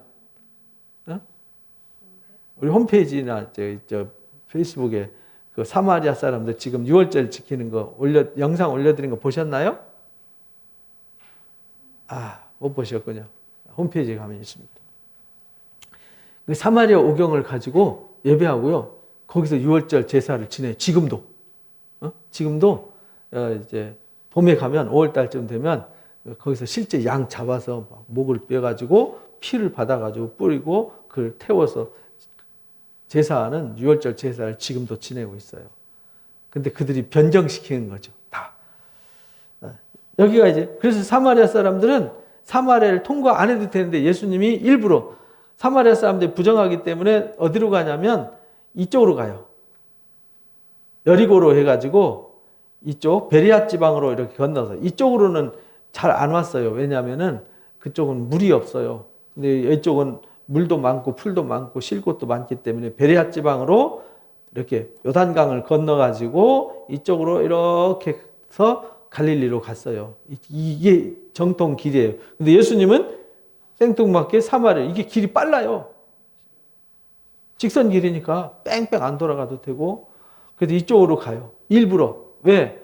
[SPEAKER 1] 우리 홈페이지나 저 페이스북에 그 사마리아 사람들 지금 6월절 지키는 거 영상 올려드린 거 보셨나요? 못 보셨군요. 홈페이지에 가면 있습니다. 그 사마리아 오경을 가지고 예배하고요. 거기서 6월절 제사를 지내요. 지금도. 지금도 이제 봄에 가면 5월 달쯤 되면 거기서 실제 양 잡아서 막 목을 빼가지고 피를 받아가지고 뿌리고 그걸 태워서 제사하는 유월절 제사를 지금도 지내고 있어요. 근데 그들이 변경시키는 거죠. 다. 여기가 이제 그래서 사마리아 사람들은 사마리아를 통과 안 해도 되는데 예수님이 일부러 사마리아 사람들이 부정하기 때문에 어디로 가냐면 이쪽으로 가요. 여리고로 해가지고 이쪽 베레아 지방으로 이렇게 건너서 이쪽으로는 잘 안 왔어요. 왜냐하면은 그쪽은 물이 없어요. 근데 이쪽은 물도 많고 풀도 많고 쉴 곳도 많기 때문에 베레아 지방으로 이렇게 요단강을 건너가지고 이쪽으로 이렇게 해서 갈릴리로 갔어요. 이게 정통 길이에요. 근데 예수님은 생뚱맞게 사마리아, 이게 길이 빨라요. 직선 길이니까 뺑뺑 안 돌아가도 되고, 그래서 이쪽으로 가요. 일부러. 왜?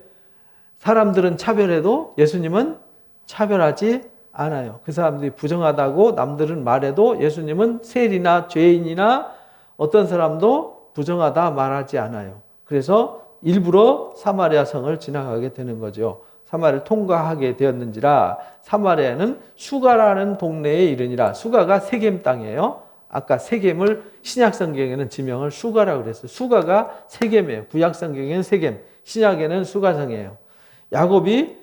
[SPEAKER 1] 사람들은 차별해도 예수님은 차별하지 않아요. 그 사람들이 부정하다고 남들은 말해도 예수님은 세리나 죄인이나 어떤 사람도 부정하다 말하지 않아요. 그래서 일부러 사마리아 성을 지나가게 되는 거죠. 사마리아를 통과하게 되었는지라 사마리아는 수가라는 동네에 이르니라. 수가가 세겜 땅이에요. 아까 세겜을 신약 성경에는 지명을 수가라고 그랬어요. 수가가 세겜이에요. 구약 성경에는 세겜, 신약에는 수가성이에요. 야곱이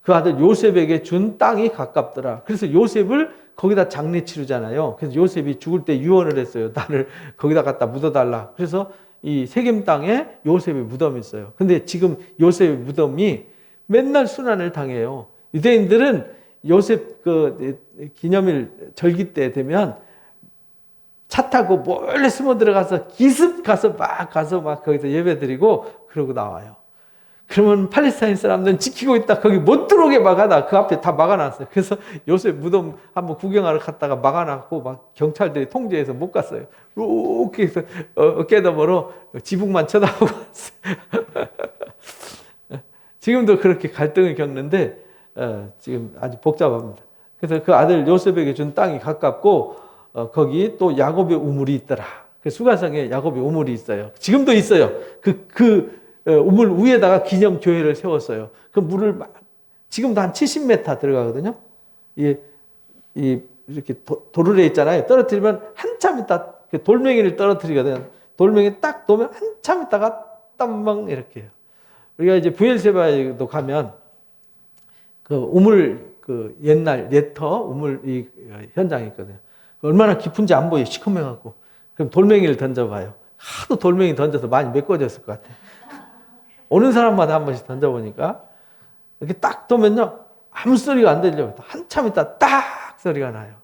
[SPEAKER 1] 그 아들 요셉에게 준 땅이 가깝더라. 그래서 요셉을 거기다 장례 치르잖아요. 그래서 요셉이 죽을 때 유언을 했어요. 나를 거기다 갖다 묻어달라. 그래서 이 세겜 땅에 요셉의 무덤이 있어요. 근데 지금 요셉의 무덤이 맨날 순환을 당해요. 유대인들은 요셉 그 기념일 절기 때 되면 차 타고 몰래 숨어 들어가서 기습 가서 막 거기서 예배 드리고 그러고 나와요. 그러면 팔레스타인 사람들은 지키고 있다 거기 못 들어오게 막아놔. 그 앞에 다 막아놨어요. 그래서 요셉 무덤 한번 구경하러 갔다가 막아놨고 막 경찰들이 통제해서 못 갔어요. 이렇게 해서 어깨 너머로 지붕만 쳐다보고 왔어요. 지금도 그렇게 갈등을 겪는데 지금 아주 복잡합니다. 그래서 그 아들 요셉에게 준 땅이 가깝고 거기 또 야곱의 우물이 있더라. 그 수가성에 야곱의 우물이 있어요. 지금도 있어요. 그 우물 위에다가 기념 교회를 세웠어요. 그 물을 지금도 한 70m 들어가거든요. 이렇게 도르래 있잖아요. 떨어뜨리면 한참 있다 돌멩이를 떨어뜨리거든. 돌멩이 딱 놓으면 한참 있다가 땀방 이렇게 해요. 우리가 이제 부엘세바에도 가면 그 우물 그 옛날 예터 우물 이 현장이 있거든요. 얼마나 깊은지 안 보여 시커매갖고. 그럼 돌멩이를 던져봐요. 하도 돌멩이 던져서 많이 메꿔졌을 것 같아. 오는 사람마다 한 번씩 던져보니까 이렇게 딱 놓으면요 아무 소리가 안 들려요. 한참 있다 딱 소리가 나요.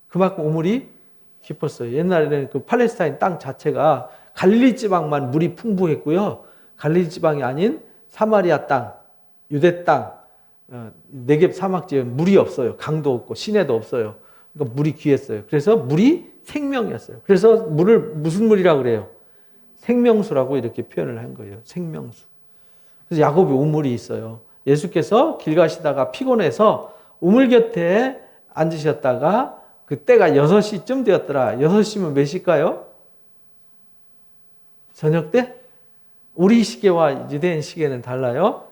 [SPEAKER 1] 그만큼 우물이 깊었어요. 옛날에는 그 팔레스타인 땅 자체가 갈릴리 지방만 물이 풍부했고요. 갈릴리 지방이 아닌 사마리아 땅, 유대 땅, 네겝 사막 지역은 물이 없어요. 강도 없고 시내도 없어요. 그러니까 물이 귀했어요. 그래서 물이 생명이었어요. 그래서 물을 무슨 물이라고 그래요? 생명수라고 이렇게 표현을 한 거예요. 생명수. 그래서 야곱이 우물이 있어요. 예수께서 길 가시다가 피곤해서 우물 곁에 앉으셨다가 그때가 6시쯤 되었더라. 6시면 몇 시일까요? 저녁 때? 우리 시계와 유대인 시계는 달라요.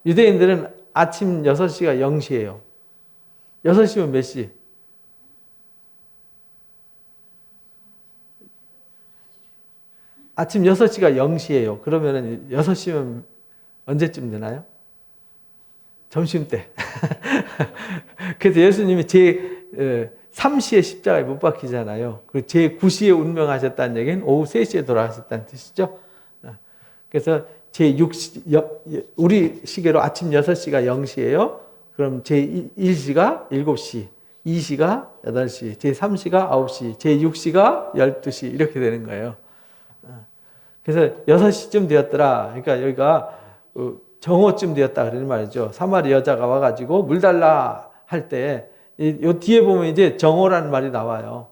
[SPEAKER 1] 유대인들은 아침 6시가 0시예요. 6시면 몇 시? 아침 6시가 0시예요. 그러면 6시면 언제쯤 되나요? 점심때. 그래서 예수님이 제3시에 십자가에 못 박히잖아요. 제9시에 운명하셨다는 얘기는 오후 3시에 돌아가셨다는 뜻이죠. 그래서 제6시, 우리 시계로 아침 6시가 0시예요. 그럼 제1시가 7시, 2시가 8시, 제3시가 9시, 제6시가 12시 이렇게 되는 거예요. 그래서 6시쯤 되었더라. 그러니까 여기가 정오쯤 되었다 그러는 말이죠. 사마리 여자가 와가지고 물 달라 할 때, 요 뒤에 보면 이제 정오라는 말이 나와요.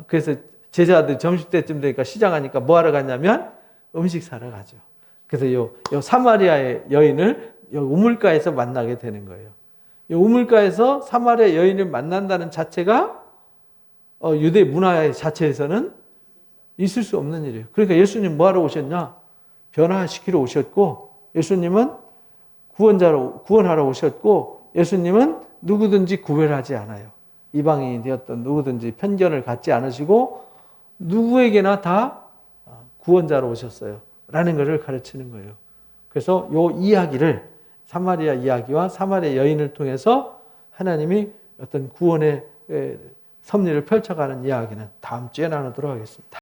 [SPEAKER 1] 그래서 제자들 점심때쯤 되니까 시장하니까 뭐 하러 갔냐면 음식 사러 가죠. 그래서 요 사마리아의 여인을 요 우물가에서 만나게 되는 거예요. 이 우물가에서 사마리아 여인을 만난다는 자체가 유대 문화 자체에서는 있을 수 없는 일이에요. 그러니까 예수님 뭐 하러 오셨냐? 변화시키러 오셨고, 예수님은 구원하러 오셨고, 예수님은 누구든지 구별하지 않아요. 이방인이 되었던 누구든지 편견을 갖지 않으시고 누구에게나 다 구원자로 오셨어요. 라는 것을 가르치는 거예요. 그래서 이 이야기를 사마리아 이야기와 사마리아 여인을 통해서 하나님이 어떤 구원의 섭리를 펼쳐가는 이야기는 다음 주에 나누도록 하겠습니다.